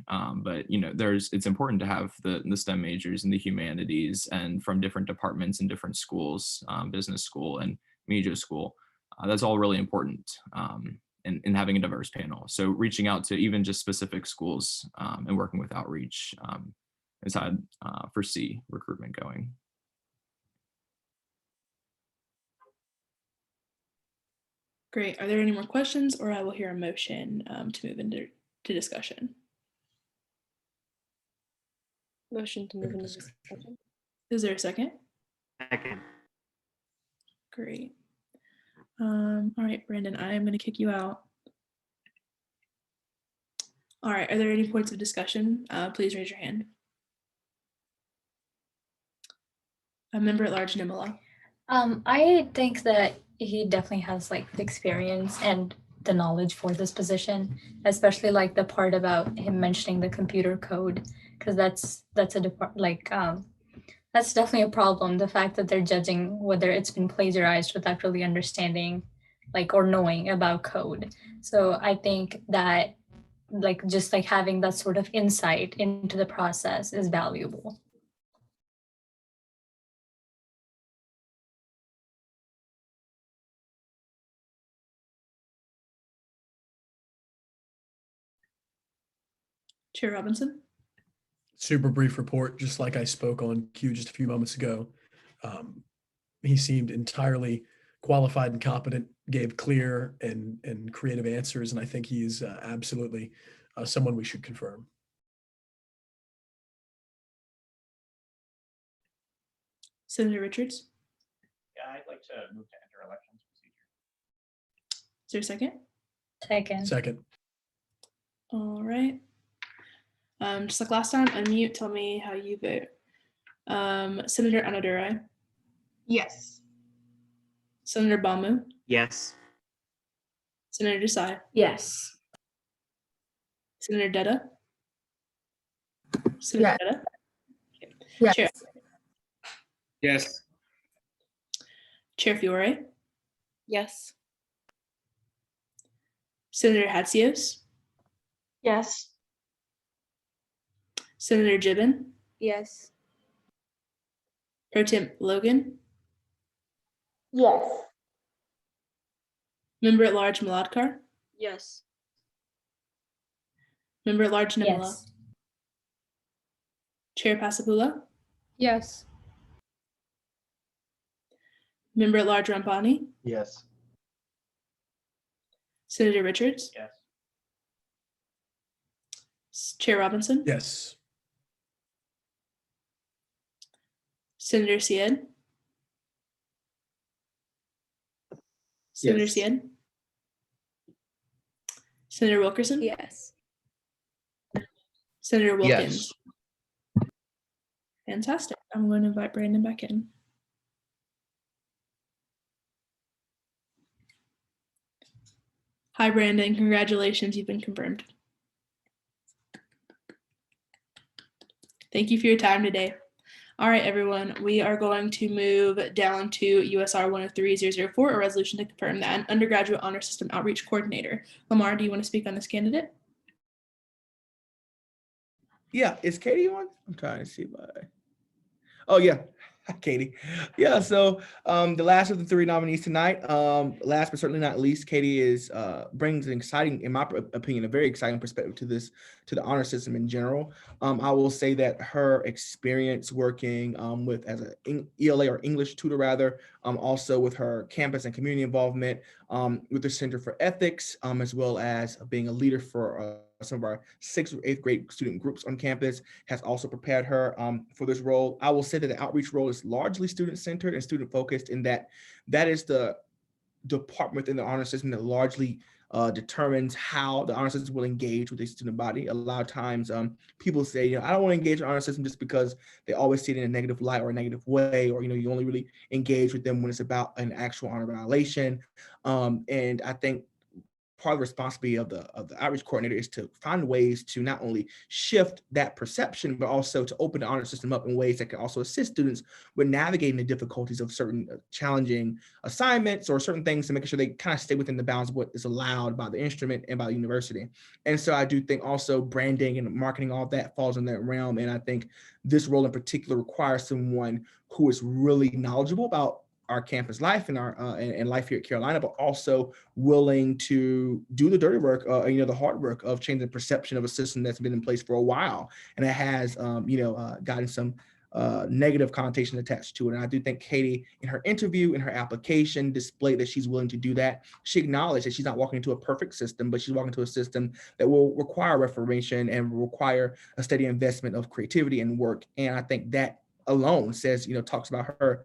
but it's important to have the STEM majors and the humanities and from different departments and different schools, business school and media school. That's all really important in having a diverse panel. So reaching out to even just specific schools and working with outreach is how I foresee recruitment going. Great. Are there any more questions, or I will hear a motion to move into discussion? Motion to move into discussion. Is there a second? Second. Great. All right, Brandon, I am going to kick you out. All right. Are there any points of discussion? Please raise your hand. A member at large, Nimala. I think that he definitely has like the experience and the knowledge for this position, especially like the part about him mentioning the computer code, because that's definitely a problem. The fact that they're judging whether it's been plagiarized without really understanding or knowing about code. So I think that just having that sort of insight into the process is valuable. Chair Robinson. Super brief report, just like I spoke on Q just a few moments ago. He seemed entirely qualified and competent, gave clear and creative answers, and I think he's absolutely someone we should confirm. Senator Richards. Yeah, I'd like to move to enter elections procedure. Is there a second? Second. All right. Just like last time, unmute, tell me how you vote. Senator Anadurai. Yes. Senator Bamu. Yes. Senator Desai. Yes. Senator Dutta. Senator Dutta. Okay. Yes. Chair. Yes. Chair Fiore. Yes. Senator Hatsios. Yes. Senator Gibbon. Yes. Pro Temp Logan. Yes. Member at large Maladkar. Yes. Member at large Nimala. Yes. Chair Pasapula. Yes. Member at large Rampani. Yes. Senator Richards. Yes. Chair Robinson. Yes. Senator Syed. Senator Yes. Syed. Senator Wilkerson. Yes. Senator Wilkins. Yes. Fantastic. I'm going to invite Brandon back in. Hi, Brandon. Congratulations. You've been confirmed. Thank you for your time today. All right, everyone. We are going to move down to USR 103004, a resolution to confirm that undergraduate honor system outreach coordinator. Lamar, do you want to speak on this candidate? Yeah, is Katie on? I'm trying to see my. Oh yeah. Katie. Yeah, so the last of the three nominees tonight, last but certainly not least, Katie is brings an exciting, in my opinion, a very exciting perspective to the honor system in general. I will say that her experience working with as an ELA or English tutor rather, also with her campus and community involvement with the Center for Ethics, as well as being a leader for some of our 6th or 8th grade student groups on campus, has also prepared her for this role. I will say that the outreach role is largely student-centered and student-focused in that is the department within the honor system that largely determines how the honor system will engage with the student body. A lot of times people say, I don't want to engage with the honor system just because they always see it in a negative light or a negative way, or, you only really engage with them when it's about an actual honor violation. And I think part of the responsibility of the outreach coordinator is to find ways to not only shift that perception, but also to open the honor system up in ways that can also assist students with navigating the difficulties of certain challenging assignments or certain things, to make sure they kind of stay within the bounds of what is allowed by the instrument and by the university. And so I do think also branding and marketing, all that falls in that realm. And I think this role in particular requires someone who is really knowledgeable about our campus life and our and life here at Carolina, but also willing to do the dirty work, the hard work of changing the perception of a system that's been in place for a while, and it has, gotten some negative connotation attached to it. And I do think Katie, in her interview, in her application, displayed that she's willing to do that. She acknowledged that she's not walking into a perfect system, but she's walking into a system that will require reformation and will require a steady investment of creativity and work. And I think that alone says, talks about her.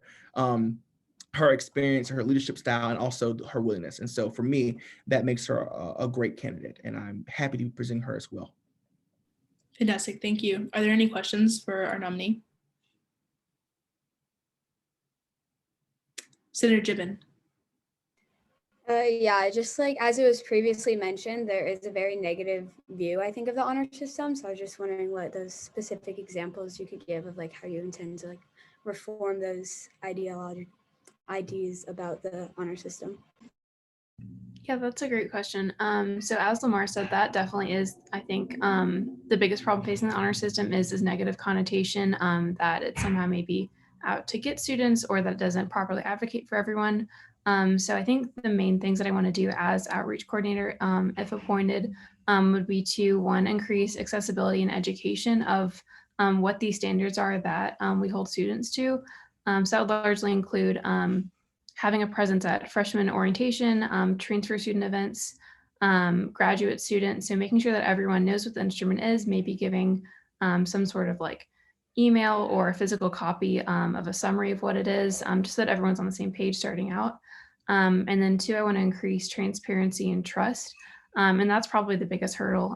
Her experience, her leadership style, and also her willingness. And so for me, that makes her a great candidate, and I'm happy to be presenting her as well. Fantastic, thank you. Are there any questions for our nominee? Senator Gibbon. Yeah, just like as it was previously mentioned, there is a very negative view, I think, of the honor system. So I was just wondering what those specific examples you could give of like how you intend to like reform those ideas about the honor system. Yeah, that's a great question. So as Lamar said, that definitely is, I think, the biggest problem facing the honor system is this negative connotation that it somehow may be out to get students or that it doesn't properly advocate for everyone. So I think the main things that I want to do as outreach coordinator, if appointed, would be to, one, increase accessibility and education of what these standards are that we hold students to. So that would largely include having a presence at freshman orientation, transfer student events, graduate students. So making sure that everyone knows what the instrument is, maybe giving some sort of like email or a physical copy of a summary of what it is, just so that everyone's on the same page starting out. And then two, I want to increase transparency and trust. And that's probably the biggest hurdle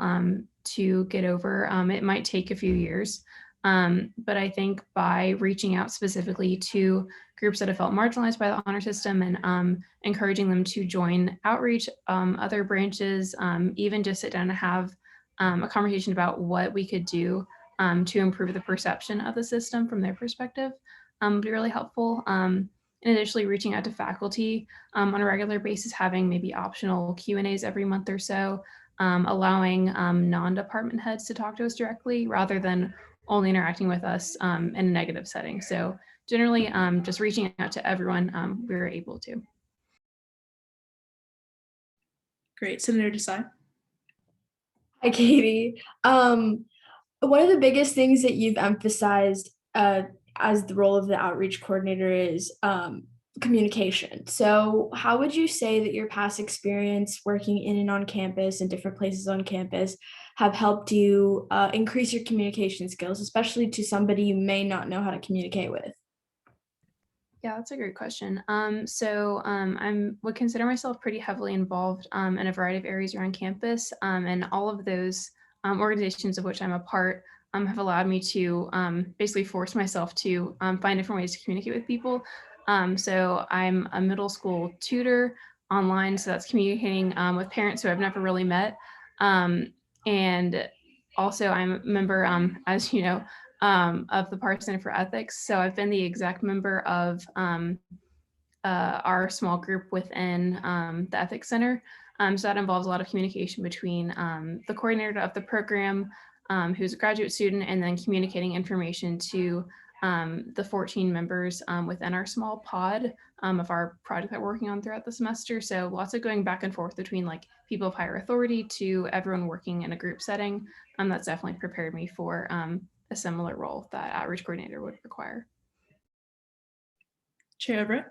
to get over. It might take a few years. But I think by reaching out specifically to groups that have felt marginalized by the honor system and encouraging them to join outreach, other branches, even just sit down and have a conversation about what we could do to improve the perception of the system from their perspective would be really helpful. And additionally, reaching out to faculty on a regular basis, having maybe optional Q&As every month or so, allowing non-department heads to talk to us directly rather than only interacting with us in a negative setting. So generally, just reaching out to everyone we were able to. Great, Senator Desai. Hi, Katie. One of the biggest things that you've emphasized as the role of the outreach coordinator is communication. So how would you say that your past experience working in and on campus and different places on campus have helped you increase your communication skills, especially to somebody you may not know how to communicate with? Yeah, that's a great question. I would consider myself pretty heavily involved in a variety of areas around campus, and all of those organizations of which I'm a part have allowed me to basically force myself to find different ways to communicate with people. So I'm a middle school tutor online, so that's communicating with parents who I've never really met. And also I'm a member, as you know, of the Park Center for Ethics. So I've been the exec member of our small group within the Ethics Center. So that involves a lot of communication between the coordinator of the program, who's a graduate student, and then communicating information to the 14 members within our small pod of our project that we're working on throughout the semester. So lots of going back and forth between like people of higher authority to everyone working in a group setting. That's definitely prepared me for a similar role that outreach coordinator would require. Chair Everett?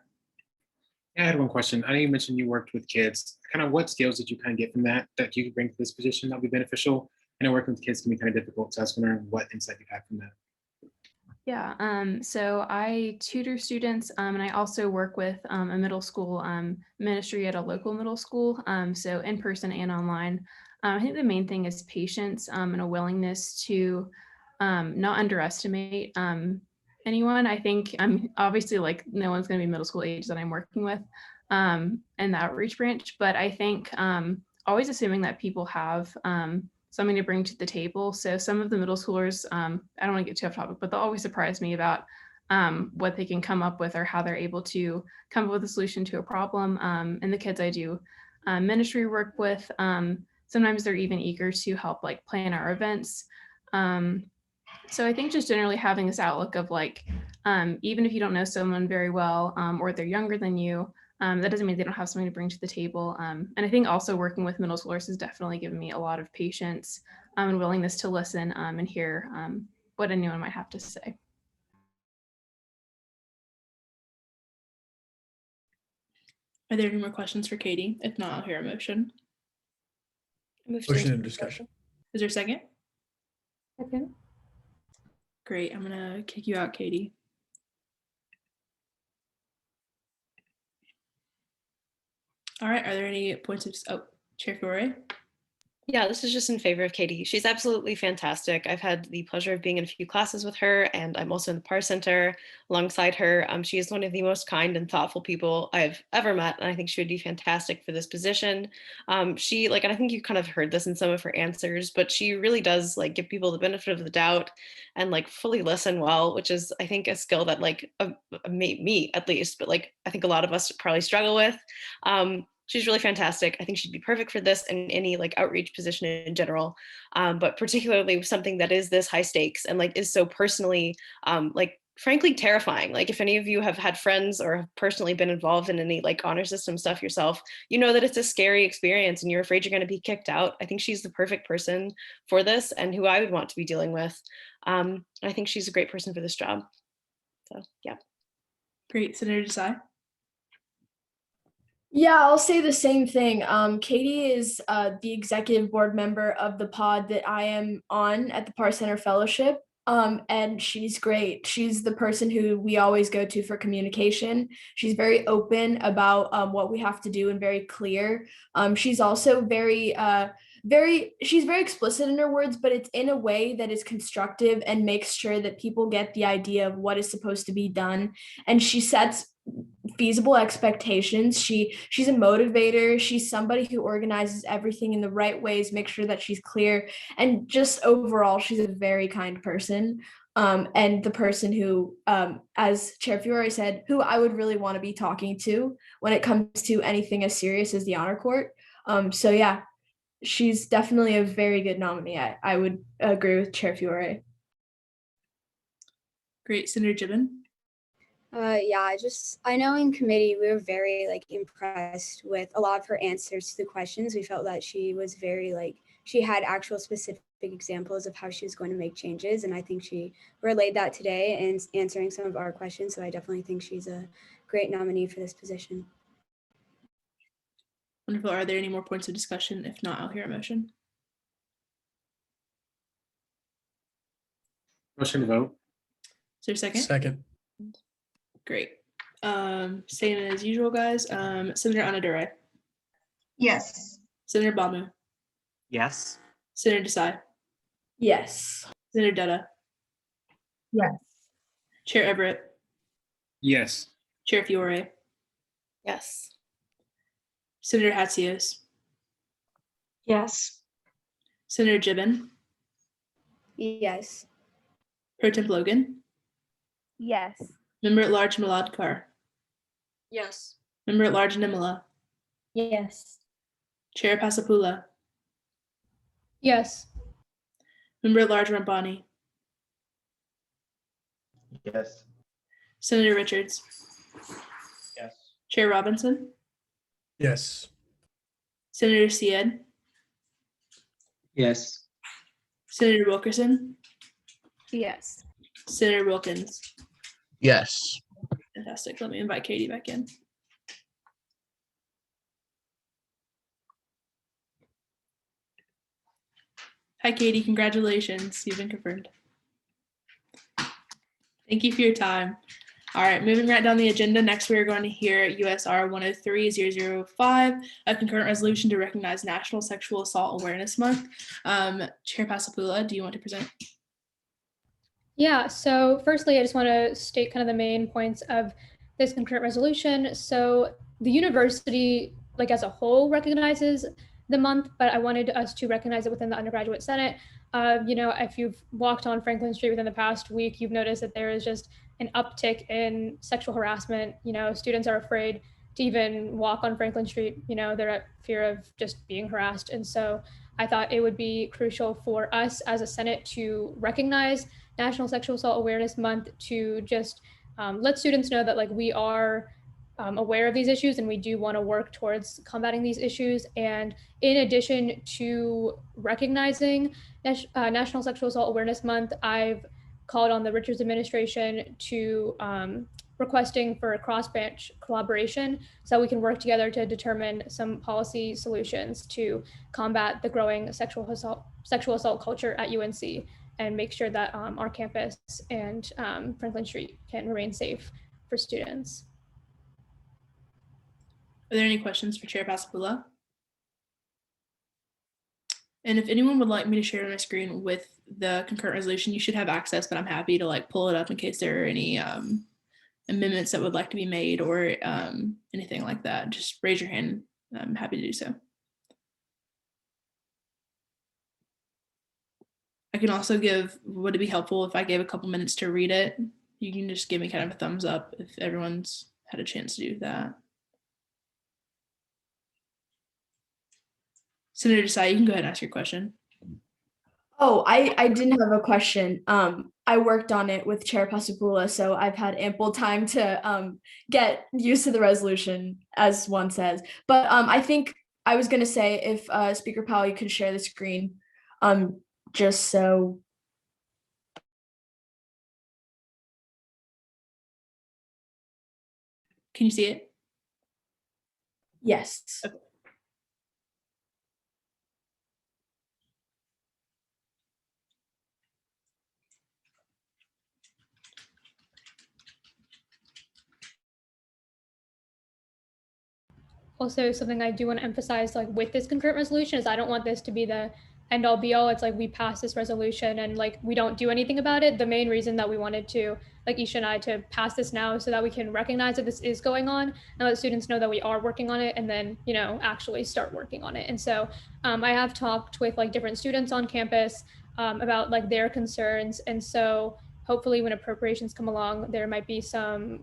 I had one question. I know you mentioned you worked with kids. Kind of what skills did you kind of get from that you could bring to this position that would be beneficial? I know working with kids can be kind of difficult, so I was wondering what insight you had from that. Yeah, so I tutor students and I also work with a middle school ministry at a local middle school, so in person and online. I think the main thing is patience and a willingness to not underestimate anyone. I think I'm obviously like no one's going to be middle school age that I'm working with in the outreach branch, but I think always assuming that people have something to bring to the table. So some of the middle schoolers, I don't want to get too off topic, but they'll always surprise me about what they can come up with or how they're able to come up with a solution to a problem. And the kids I do ministry work with, sometimes they're even eager to help like plan our events. So I think just generally having this outlook of like, even if you don't know someone very well or they're younger than you, that doesn't mean they don't have something to bring to the table. And I think also working with middle schoolers has definitely given me a lot of patience and willingness to listen and hear what anyone might have to say. Are there any more questions for Katie? If not, I'll hear a motion. Motion and discussion. Is there a second? Second. Great. I'm gonna kick you out, Katie. All right. Are there any points of Chair Fiore? Yeah, this is just in favor of Katie. She's absolutely fantastic. I've had the pleasure of being in a few classes with her, and I'm also in the PAR Center alongside her. She is one of the most kind and thoughtful people I've ever met, and I think she would be fantastic for this position. She, like, and I think you kind of heard this in some of her answers, but she really does like give people the benefit of the doubt and like fully listen well, which is, I think, a skill that like me at least, but like I think a lot of us probably struggle with. She's really fantastic. I think she'd be perfect for this and any like outreach position in general, but particularly something that is this high stakes and like is so personally, like frankly terrifying. Like if any of you have had friends or have personally been involved in any like honor system stuff yourself, you know that it's a scary experience and you're afraid you're going to be kicked out. I think she's the perfect person for this and who I would want to be dealing with. I think she's a great person for this job. So yeah. Great. Senator Desai? Yeah, I'll say the same thing. Katie is the executive board member of the pod that I am on at the PAR Center Fellowship. And she's great. She's the person who we always go to for communication. She's very open about what we have to do and very clear. She's also she's very explicit in her words, but it's in a way that is constructive and makes sure that people get the idea of what is supposed to be done. And she sets feasible expectations. She's a motivator. She's somebody who organizes everything in the right ways, make sure that she's clear, and just overall, she's a very kind person. And the person who, as Chair Fiore said, who I would really want to be talking to when it comes to anything as serious as the honor court. So yeah, she's definitely a very good nominee. I would agree with Chair Fiore. Great. Senator Gibbon? Yeah, I know in committee we were very like impressed with a lot of her answers to the questions. We felt that she was very she had actual specific examples of how she was going to make changes, and I think she relayed that today in answering some of our questions. So I definitely think she's a great nominee for this position. Wonderful. Are there any more points of discussion? If not, I'll hear a motion. Motion to vote. Is there a second? Second. Great. Same as usual, guys. Senator Anadure? Yes. Senator Bamu? Yes. Senator Desai? Yes. Senator Dutta? Yes. Chair Everett? Yes. Chair Fiore? Yes. Senator Hatzios? Yes. Senator Gibbon? Yes. Pro Temp Logan? Yes. Member at Large Maladkar? Yes. Member at Large Nimala? Yes. Chair Pasapula? Yes. Member at Large Rampani? Yes. Senator Richards, Yes. Chair Robinson, Yes. Senator Syed, Yes. Senator Wilkerson, Yes. Senator Wilkins. Yes. Fantastic. Let me invite Katie back in. Hi, Katie. Congratulations. You've been confirmed. Thank you for your time. All right, moving right down the agenda. Next, we are going to hear USR 103-005, a concurrent resolution to recognize National Sexual Assault Awareness Month. Chair Pasapula, do you want to present? Yeah, so firstly, I just want to state kind of the main points of this concurrent resolution. So the university, like as a whole, recognizes the month, but I wanted us to recognize it within the Undergraduate Senate. You know, if you've walked on Franklin Street within the past week, you've noticed that there is just an uptick in sexual harassment. You know, students are afraid to even walk on Franklin Street. You know, they're at fear of just being harassed. And so I thought it would be crucial for us as a Senate to recognize National Sexual Assault Awareness Month to just let students know that like we are aware of these issues and we do want to work towards combating these issues. And in addition to recognizing National Sexual Assault Awareness Month, I've called on the Richards administration to requesting for a cross-branch collaboration so we can work together to determine some policy solutions to combat the growing sexual assault culture at UNC and make sure that our campus and Franklin Street can remain safe for students. Are there any questions for Chair Pasapula? And if anyone would like me to share on my screen with the concurrent resolution, you should have access, but I'm happy to like pull it up in case there are any amendments that would like to be made or anything like that. Just raise your hand. I'm happy to do so. I can also would it be helpful if I gave a couple minutes to read it? You can just give me kind of a thumbs up if everyone's had a chance to do that. Senator Desai, you can go ahead and ask your question. Oh, I didn't have a question. I worked on it with Chair Pasapula, so I've had ample time to get used to the resolution, as one says. But I think I was going to say if Speaker Powell, you could share the screen, just so. Can you see it? Yes. Okay. Also, something I do want to emphasize, like with this concurrent resolution, is I don't want this to be the end all be all. It's like we pass this resolution and like we don't do anything about it. The main reason that we wanted to, like Isha and I, to pass this now so that we can recognize that this is going on and let students know that we are working on it and then, you know, actually start working on it. And so I have talked with like different students on campus about like their concerns. And so hopefully when appropriations come along, there might be some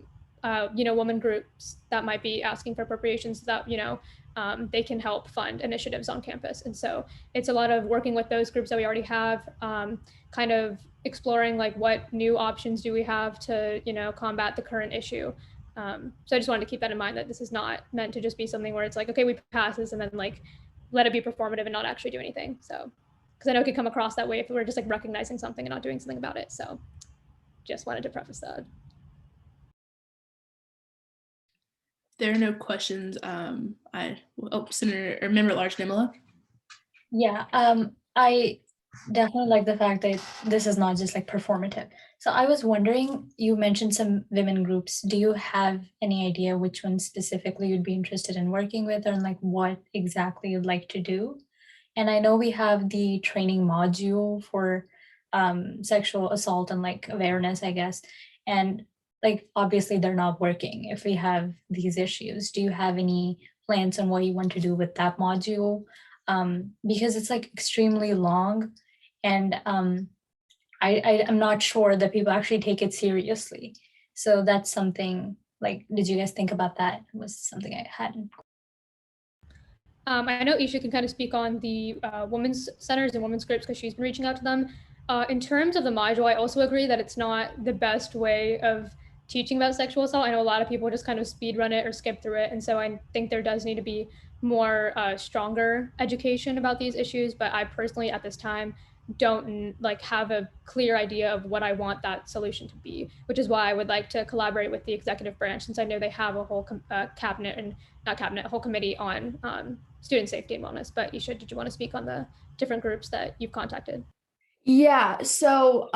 you know, women groups that might be asking for appropriations so that, you know, they can help fund initiatives on campus. And so it's a lot of working with those groups that we already have, kind of exploring like what new options do we have to, you know, combat the current issue. So I just wanted to keep that in mind, that this is not meant to just be something where it's like, okay, we pass this and then like let it be performative and not actually do anything. So, because I know it could come across that way if we're just like recognizing something and not doing something about it. So just wanted to preface that. There are no questions. Senator or Member at Large Nimala. Yeah, I definitely like the fact that this is not just like performative. So I was wondering, you mentioned some women groups. Do you have any idea which ones specifically you'd be interested in working with, or like what exactly you'd like to do? And I know we have the training module for sexual assault and like awareness, I guess. And like obviously they're not working if we have these issues. Do you have any plans on what you want to do with that module? Because it's like extremely long, and I'm not sure that people actually take it seriously. So that's something like, did you guys think about that? It was something I hadn't. I know Isha can kind of speak on the women's centers and women's groups because she's been reaching out to them. In terms of the module, I also agree that it's not the best way of teaching about sexual assault. I know a lot of people just kind of speed run it or skip through it. And so I think there does need to be more stronger education about these issues. But I personally, at this time, don't like have a clear idea of what I want that solution to be, which is why I would like to collaborate with the executive branch, since I know they have a whole cabinet and not cabinet, a whole committee on student safety and wellness. But Isha, did you want to speak on the different groups that you've contacted? Yeah, so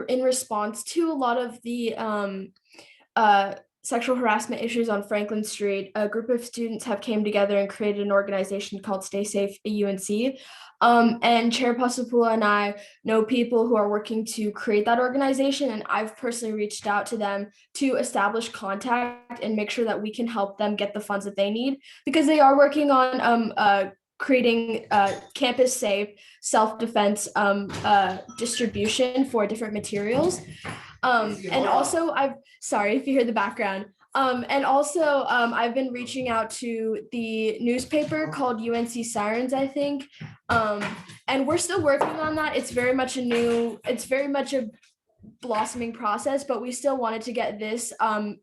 in response to a lot of the sexual harassment issues on Franklin Street, a group of students have came together and created an organization called Stay Safe at UNC. And Chair Pasapula and I know people who are working to create that organization, and I've personally reached out to them to establish contact and make sure that we can help them get the funds that they need, because they are working on creating campus safe self-defense distribution for different materials. And also sorry if you hear the background. And also I've been reaching out to the newspaper called UNC Sirens, I think. And we're still working on that. It's very much a blossoming process, but we still wanted to get this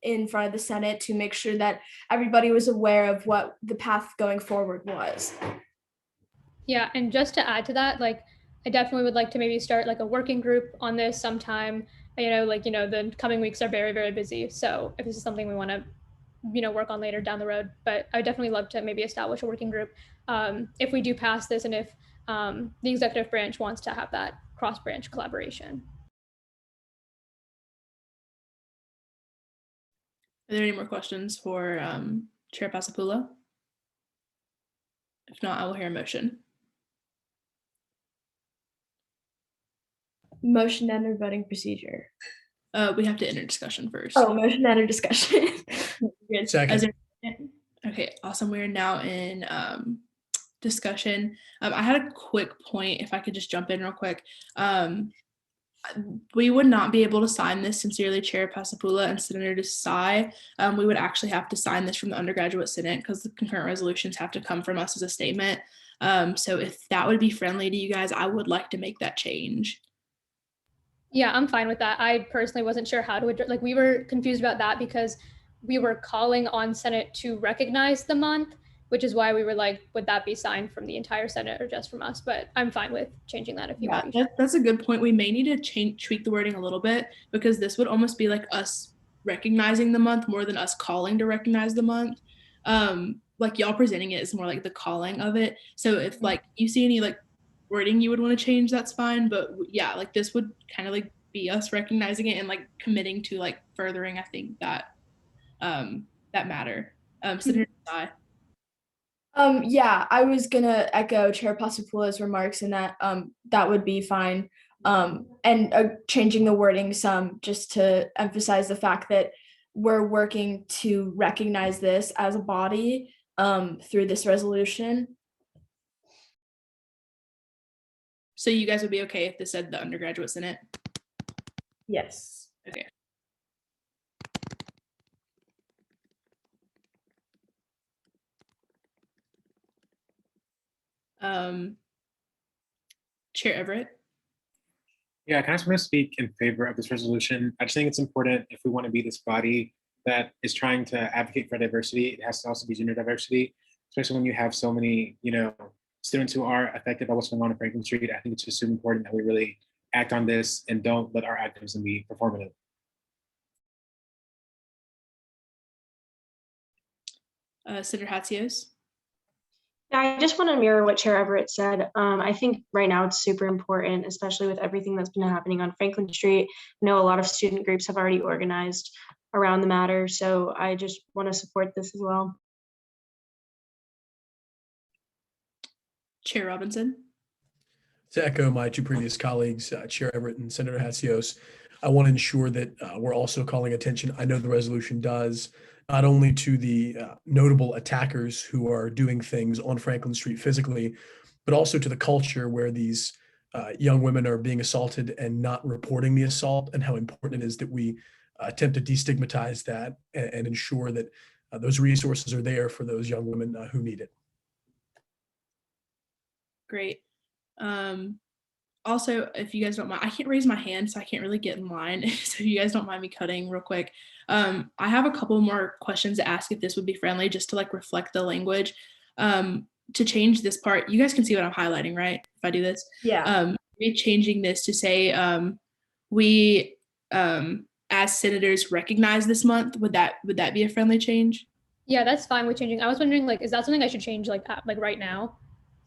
in front of the Senate to make sure that everybody was aware of what the path going forward was. Yeah, and just to add to that, like, I definitely would like to maybe start like a working group on this sometime. The coming weeks are very, very busy. So if this is something we want to, work on later down the road, but I would definitely love to maybe establish a working group if we do pass this, and if the executive branch wants to have that cross-branch collaboration. Are there any more questions for Chair Pasapula? If not, I will hear a motion. Motion to enter voting procedure. We have to enter discussion first. Oh, motion to enter discussion. Second. Okay, awesome. We are now in discussion. I had a quick point, if I could just jump in real quick. We would not be able to sign this, sincerely, Chair Pasapula and Senator Desai. We would actually have to sign this from the Undergraduate Senate, because the concurrent resolutions have to come from us as a statement. So if that would be friendly to you guys, I would like to make that change. Yeah, I'm fine with that. I personally wasn't sure how to address, like, we were confused about that because we were calling on Senate to recognize the month, which is why we were like, would that be signed from the entire Senate or just from us? But I'm fine with changing that if you want. That's a good point. We may need to tweak the wording a little bit, because this would almost be like us recognizing the month more than us calling to recognize the month. Like, y'all presenting it is more like the calling of it. So if like you see any like wording you would want to change, that's fine. But yeah, like this would kind of like be us recognizing it and like committing to like furthering, I think, that that matter. Senator Desai. Yeah, I was gonna echo Chair Pasapula's remarks, and that that would be fine. And changing the wording some, just to emphasize the fact that we're working to recognize this as a body through this resolution. So you guys would be okay if this said the Undergraduate Senate? Yes. Okay. Chair Everett. Yeah, can I just want to speak in favor of this resolution? I just think it's important, if we want to be this body that is trying to advocate for diversity, it has to also be gender diversity, especially when you have so many, students who are affected by what's going on in Franklin Street. I think it's just super important that we really act on this and don't let our activism be performative. Senator Hatsios. Yeah, I just want to mirror what Chair Everett said. I think right now it's super important, especially with everything that's been happening on Franklin Street. I know a lot of student groups have already organized around the matter, so I just want to support this as well. Chair Robinson. To echo my two previous colleagues, Chair Everett and Senator Hatsios, I want to ensure that we're also calling attention, I know the resolution does, not only to the notable attackers who are doing things on Franklin Street physically, but also to the culture where these young women are being assaulted and not reporting the assault, and how important it is that we attempt to destigmatize that and ensure that those resources are there for those young women who need it. Great. also, if you guys don't mind, I can't raise my hand, so I can't really get in line. So if you guys don't mind me cutting real quick. I have a couple more questions to ask if this would be friendly, just to like reflect the language. To change this part, you guys can see what I'm highlighting, right? If I do this. Yeah. Maybe changing this to say, we, as senators recognize this month. Would that be a friendly change? Yeah, that's fine with changing. I was wondering, like, is that something I should change like right now?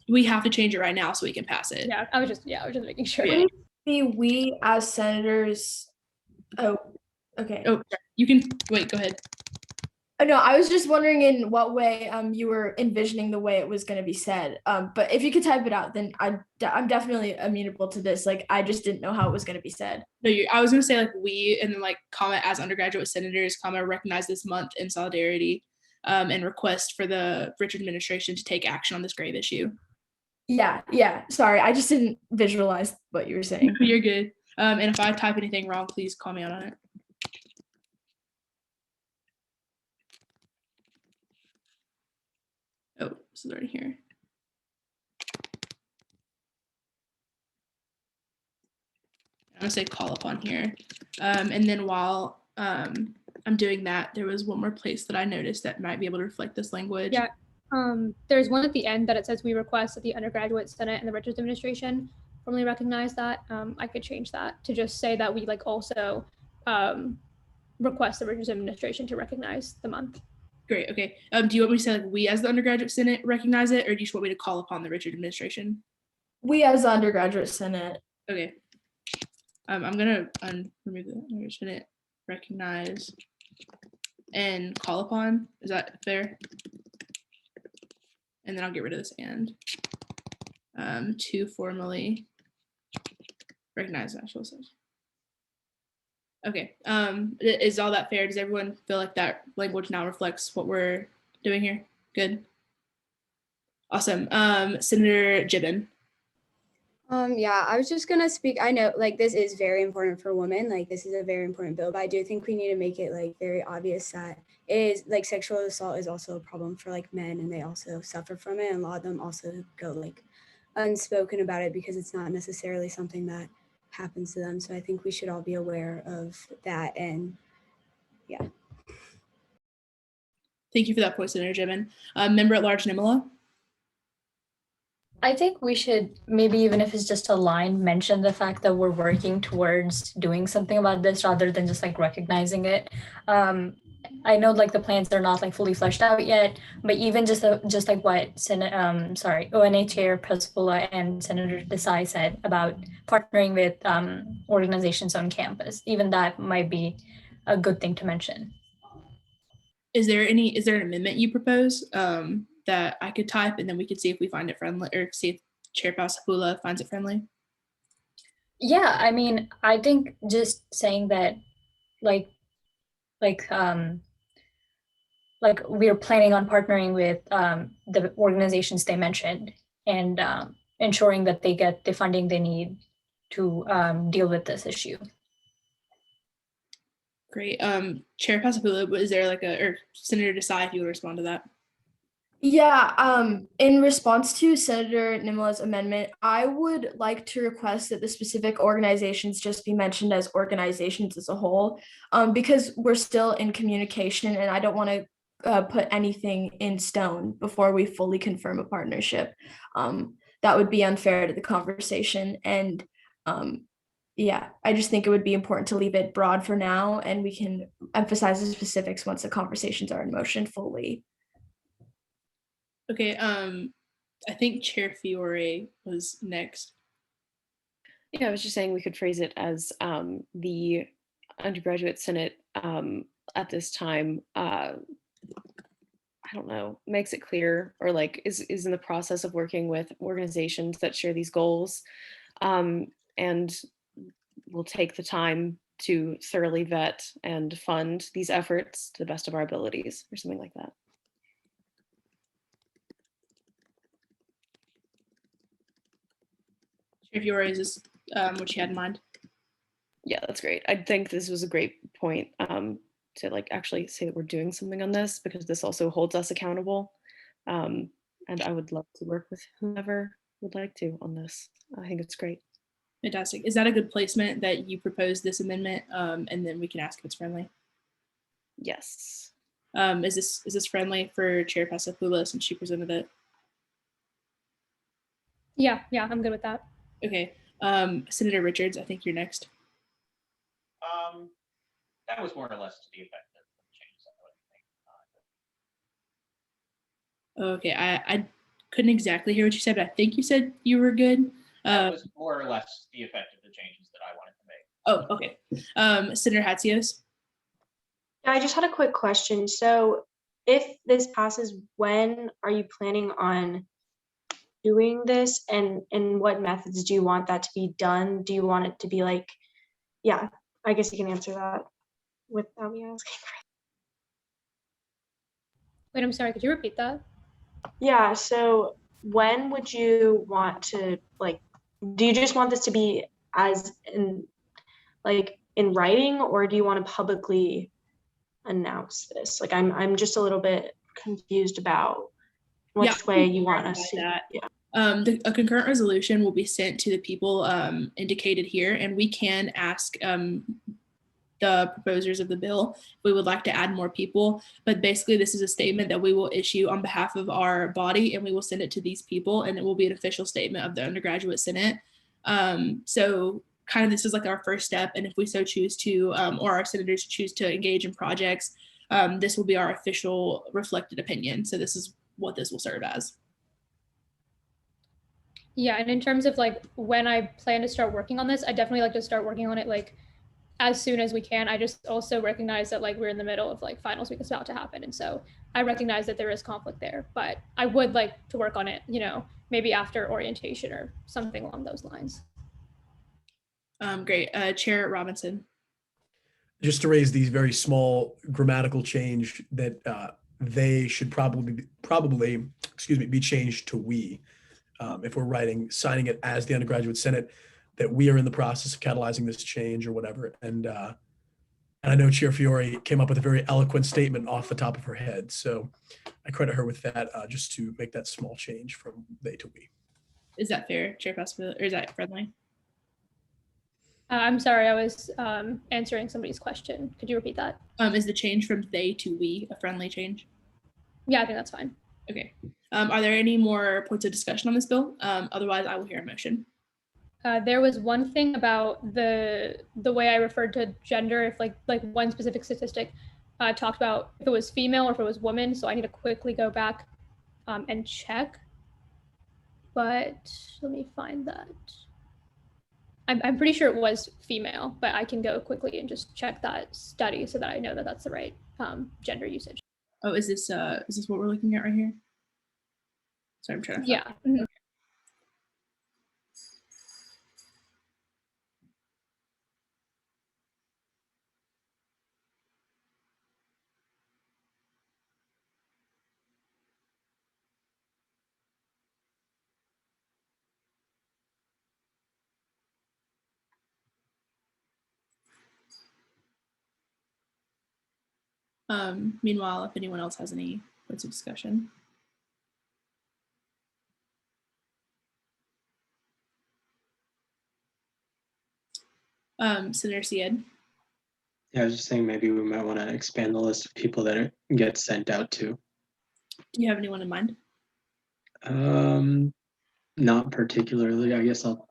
We have to change it right now so we can pass it. Yeah, I was just making sure. Yeah. We as senators. Oh, okay. Oh, you can wait. Go ahead. Oh, no, I was just wondering in what way you were envisioning the way it was going to be said. But if you could type it out, then I'm definitely amenable to this. Like, I just didn't know how it was going to be said. No, I was going to say like we, and then like comment as undergraduate senators, recognize this month in solidarity, and request for the Richard administration to take action on this grave issue. Yeah. Sorry, I just didn't visualize what you were saying. You're good. And if I type anything wrong, please call me out on it. Oh, this is already here. I'm gonna say call upon here. And then while I'm doing that, there was one more place that I noticed that might be able to reflect this language. Yeah. There's one at the end that it says we request that the Undergraduate Senate and the Richards administration formally recognize that. I could change that to just say that we like also request the Richards administration to recognize the month. Great. Okay. Do you want me to say like we as the Undergraduate Senate recognize it, or do you just want me to call upon the Richard administration? We as the Undergraduate Senate. Okay. I'm gonna remove the Undergraduate Senate, recognize, and call upon. Is that fair? And then I'll get rid of this and. To formally recognize national association. Okay. Is all that fair? Does everyone feel like that language now reflects what we're doing here? Good. Awesome. Senator Gibbon. Yeah, I was just gonna speak. I know like this is very important for women. Like this is a very important bill, but I do think we need to make it like very obvious that it is like sexual assault is also a problem for like men, and they also suffer from it. And a lot of them also go like unspoken about it because it's not necessarily something that happens to them. So I think we should all be aware of that. And yeah. Thank you for that point, Senator Gibbon. Member at Large Nimala. I think we should, maybe even if it's just a line, mention the fact that we're working towards doing something about this rather than just like recognizing it. I know like the plans are not like fully fleshed out yet, but even just like what ONA Chair Pespola and Senator Desai said about partnering with organizations on campus, even that might be a good thing to mention. Is there an amendment you propose that I could type, and then we could see if we find it friendly, or see if Chair Pespola finds it friendly? Yeah, I mean, I think just saying that like we're planning on partnering with the organizations they mentioned and ensuring that they get the funding they need to deal with this issue. Great. Chair Pespola, is there like or Senator Desai, if you would respond to that? Yeah, in response to Senator Nimala's amendment, I would like to request that the specific organizations just be mentioned as organizations as a whole, because we're still in communication and I don't want to put anything in stone before we fully confirm a partnership. That would be unfair to the conversation. And yeah, I just think it would be important to leave it broad for now, and we can emphasize the specifics once the conversations are in motion fully. Okay, I think Chair Fiore was next. Yeah, I was just saying we could phrase it as the Undergraduate Senate at this time, I don't know, makes it clear, or like is in the process of working with organizations that share these goals, and will take the time to thoroughly vet and fund these efforts to the best of our abilities, or something like that. Chair Fiore, is this what you had in mind? Yeah, that's great. I think this was a great point to like actually say that we're doing something on this, because this also holds us accountable. And I would love to work with whoever would like to on this. I think it's great. Fantastic. Is that a good placement that you propose this amendment? And then we can ask if it's friendly. Yes. Is this friendly for Chair Pasapula since she presented it? Yeah, I'm good with that. Okay. Senator Richards, I think you're next. That was more or less to the effect of the changes. Okay, I couldn't exactly hear what you said, but I think you said you were good. That was more or less the effect of the changes that I wanted to make. Oh, okay. Senator Hatzios? Yeah, I just had a quick question. So if this passes, when are you planning on doing this, and what methods do you want that to be done? Do you want it to be like, yeah, I guess you can answer that without me asking. Wait, I'm sorry, could you repeat that? Yeah, so when would you want to, like, do you just want this to be as in writing, or do you want to publicly announce this? Like, I'm just a little bit confused about which way you want us to. That. Yeah. A concurrent resolution will be sent to the people indicated here, and we can ask the proposers of the bill if we would like to add more people. But basically, this is a statement that we will issue on behalf of our body, and we will send it to these people, and it will be an official statement of the Undergraduate Senate. So kind of this is like our first step, and if we so choose to, or our senators choose to engage in projects, this will be our official reflected opinion. So this is what this will serve as. Yeah, and in terms of like when I plan to start working on this, I definitely like to start working on it like as soon as we can. I just also recognize that like we're in the middle of like finals week is about to happen, and so I recognize that there is conflict there, but I would like to work on it, you know, maybe after orientation or something along those lines. Great. Chair Robinson. Just to raise these very small grammatical change that they should probably be changed to we. If we're signing it as the Undergraduate Senate, that we are in the process of catalyzing this change or whatever. And I know Chair Fiore came up with a very eloquent statement off the top of her head. So I credit her with that, just to make that small change from they to we. Is that fair, Chair Pascal, or is that friendly? I'm sorry, I was answering somebody's question. Could you repeat that? Is the change from they to we a friendly change? Yeah, I think that's fine. Okay. Are there any more points of discussion on this bill? Otherwise, I will hear a motion. There was one thing about the way I referred to gender, if like one specific statistic talked about if it was female or if it was woman. So I need to quickly go back and check. But let me find that. I'm pretty sure it was female, but I can go quickly and just check that study so that I know that that's the right gender usage. Oh, is this what we're looking at right here? Sorry, I'm trying to. Yeah. Mm-hmm. Meanwhile, if anyone else has any points of discussion. Senator Syed. Yeah, I was just saying maybe we might want to expand the list of people that it gets sent out to. Do you have anyone in mind? Not particularly. I guess I'll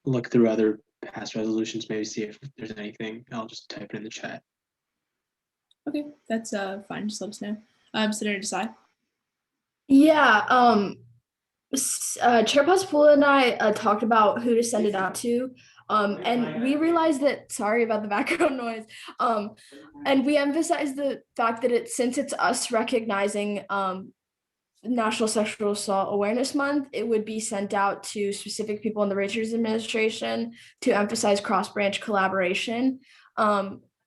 look through other past resolutions, maybe see if there's anything. I'll just type it in the chat. Okay, that's fine. Just let us know. Senator Desai. Yeah, Chair Pasapula and I talked about who to send it out to. And we realized that, sorry about the background noise, and we emphasized the fact that since it's us recognizing National Sexual Assault Awareness Month, it would be sent out to specific people in the Richards administration to emphasize cross-branch collaboration.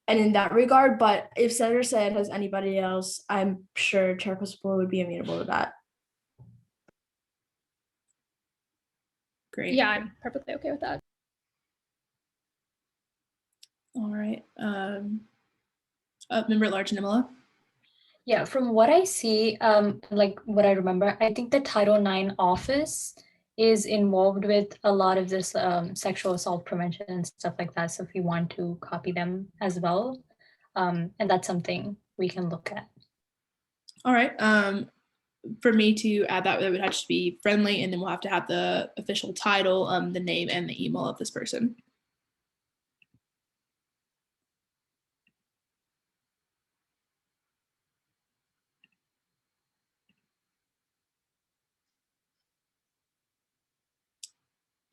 And in that regard, but if Senator Syed has anybody else, I'm sure Chair Pasapula would be amenable to that. Great. Yeah, I'm perfectly okay with that. All right. Member at Large Nimala. Yeah, from what I see, like what I remember, I think the Title IX office is involved with a lot of this sexual assault prevention and stuff like that. So if you want to copy them as well, and that's something we can look at. All right. For me to add that, it would have to be friendly, and then we'll have to have the official title, the name, and the email of this person.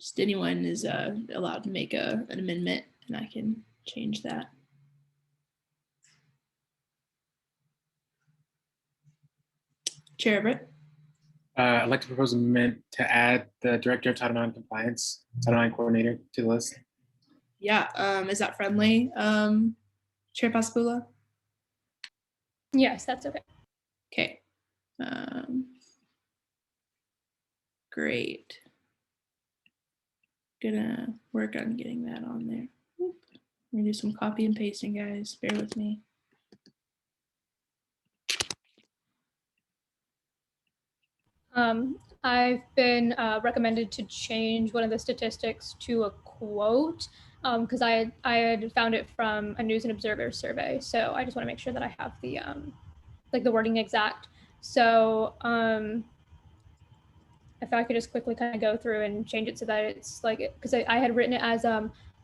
Just anyone is allowed to make an amendment, and I can change that. Chair Everett. I'd like to propose an amendment to add the Director of Title IX Compliance, Title IX Coordinator to the list. Yeah, is that friendly, Chair Pasapula? Yes, that's okay. Okay. Great. Gonna work on getting that on there. Let me do some copy and pasting, guys. Bear with me. I've been recommended to change one of the statistics to a quote because I had found it from a News and Observer survey. So I just want to make sure that I have the like the wording exact. So if I could just quickly kind of go through and change it so that it's like, because I had written it as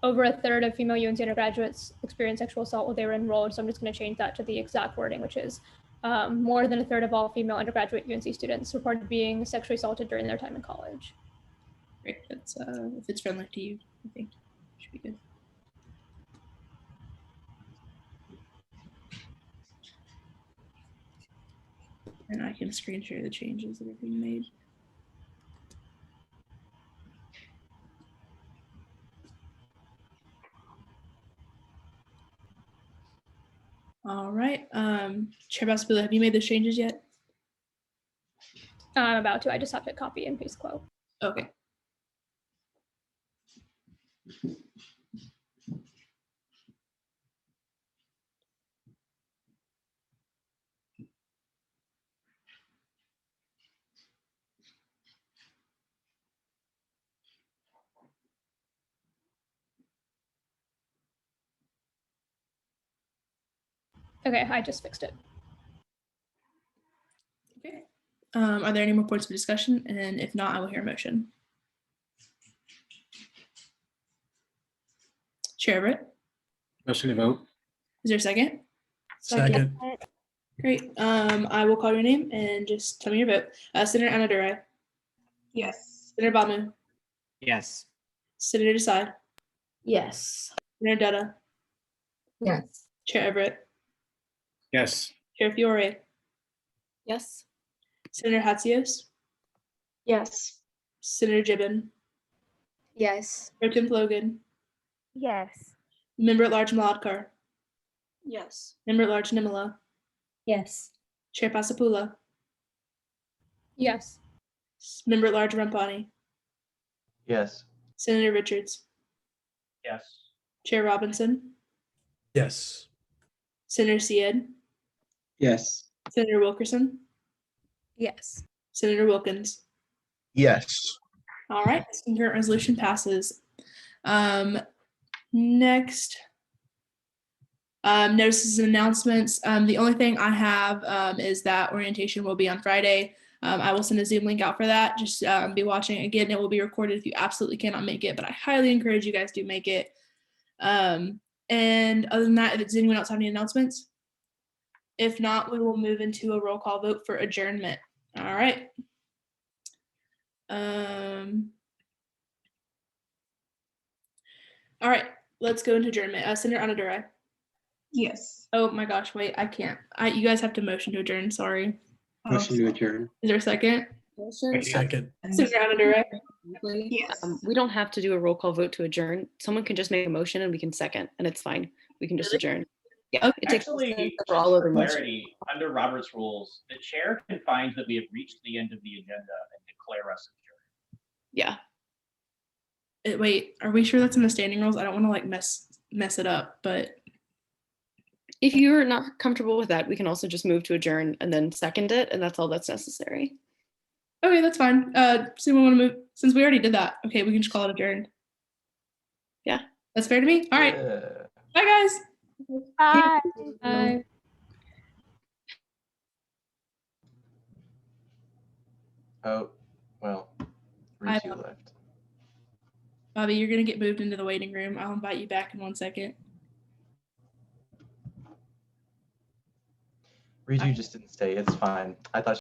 over a third of female UNC undergraduates experience sexual assault while they were enrolled. So I'm just going to change that to the exact wording, which is more than a third of all female undergraduate UNC students reported being sexually assaulted during their time in college. Great. That's if it's friendly to you, I think it should be good. And I can screen share the changes that are being made. All right. Chair Pasapula, have you made those changes yet? I'm about to. I just have to copy and paste quote. Okay. Okay, I just fixed it. Okay. Are there any more points of discussion? And if not, I will hear a motion. Chair Everett, Motion to vote. is there a second? Second. Great. I will call your name and just tell me your vote. Senator Anadurai. Yes. Senator Bamu. Yes. Senator Desai. Yes. Senator Dutta. Yes. Chair Everett. Yes. Chair Fiore. Yes. Senator Hatzios. Yes. Senator Gibbon. Yes. Pro Tem Logan. Yes. Member at Large Maladkar. Yes. Member at Large Nimala. Yes. Chair Pasapula. Yes. Member at Large Rampani. Yes. Senator Richards. Yes. Chair Robinson. Yes. Senator Syed. Yes. Senator Wilkerson. Yes. Senator Wilkins. Yes. All right, this concurrent resolution passes. Next, notices and announcements. The only thing I have is that orientation will be on Friday. I will send a Zoom link out for that. Just be watching. Again, it will be recorded if you absolutely cannot make it, but I highly encourage you guys to make it. And other than that, does anyone else have any announcements? If not, we will move into a roll call vote for adjournment. All right. All right, let's go into adjournment. Senator Anadurai. Yes. Oh my gosh, wait, I can't. You guys have to motion to adjourn, sorry. Motion to adjourn. Is there a second? Motion. Second. Senator Anadurai. Yes. We don't have to do a roll call vote to adjourn. Someone can just make a motion and we can second, and it's fine. We can just adjourn. Yeah, it takes Actually, precedence just over all for other motions. clarity, under Robert's rules, the chair can find that we have reached the end of the agenda and declare us adjourned. Yeah. Wait, are we sure that's in the standing rules? I don't want to like mess it up, but If you're not comfortable with that, we can also just move to adjourn and then second it, and that's all that's necessary. okay, that's fine. Does anyone want to move? Since we already did that, okay, we can just call it adjourned. Yeah. That's fair to me? All right. Yeah. Bye, guys. Bye. Bye. Oh, well, Bye, Ritu left. Bobby, you're going to get moved into the waiting room. I'll invite you back in 1 second. Ritu just didn't stay. It's fine. I thought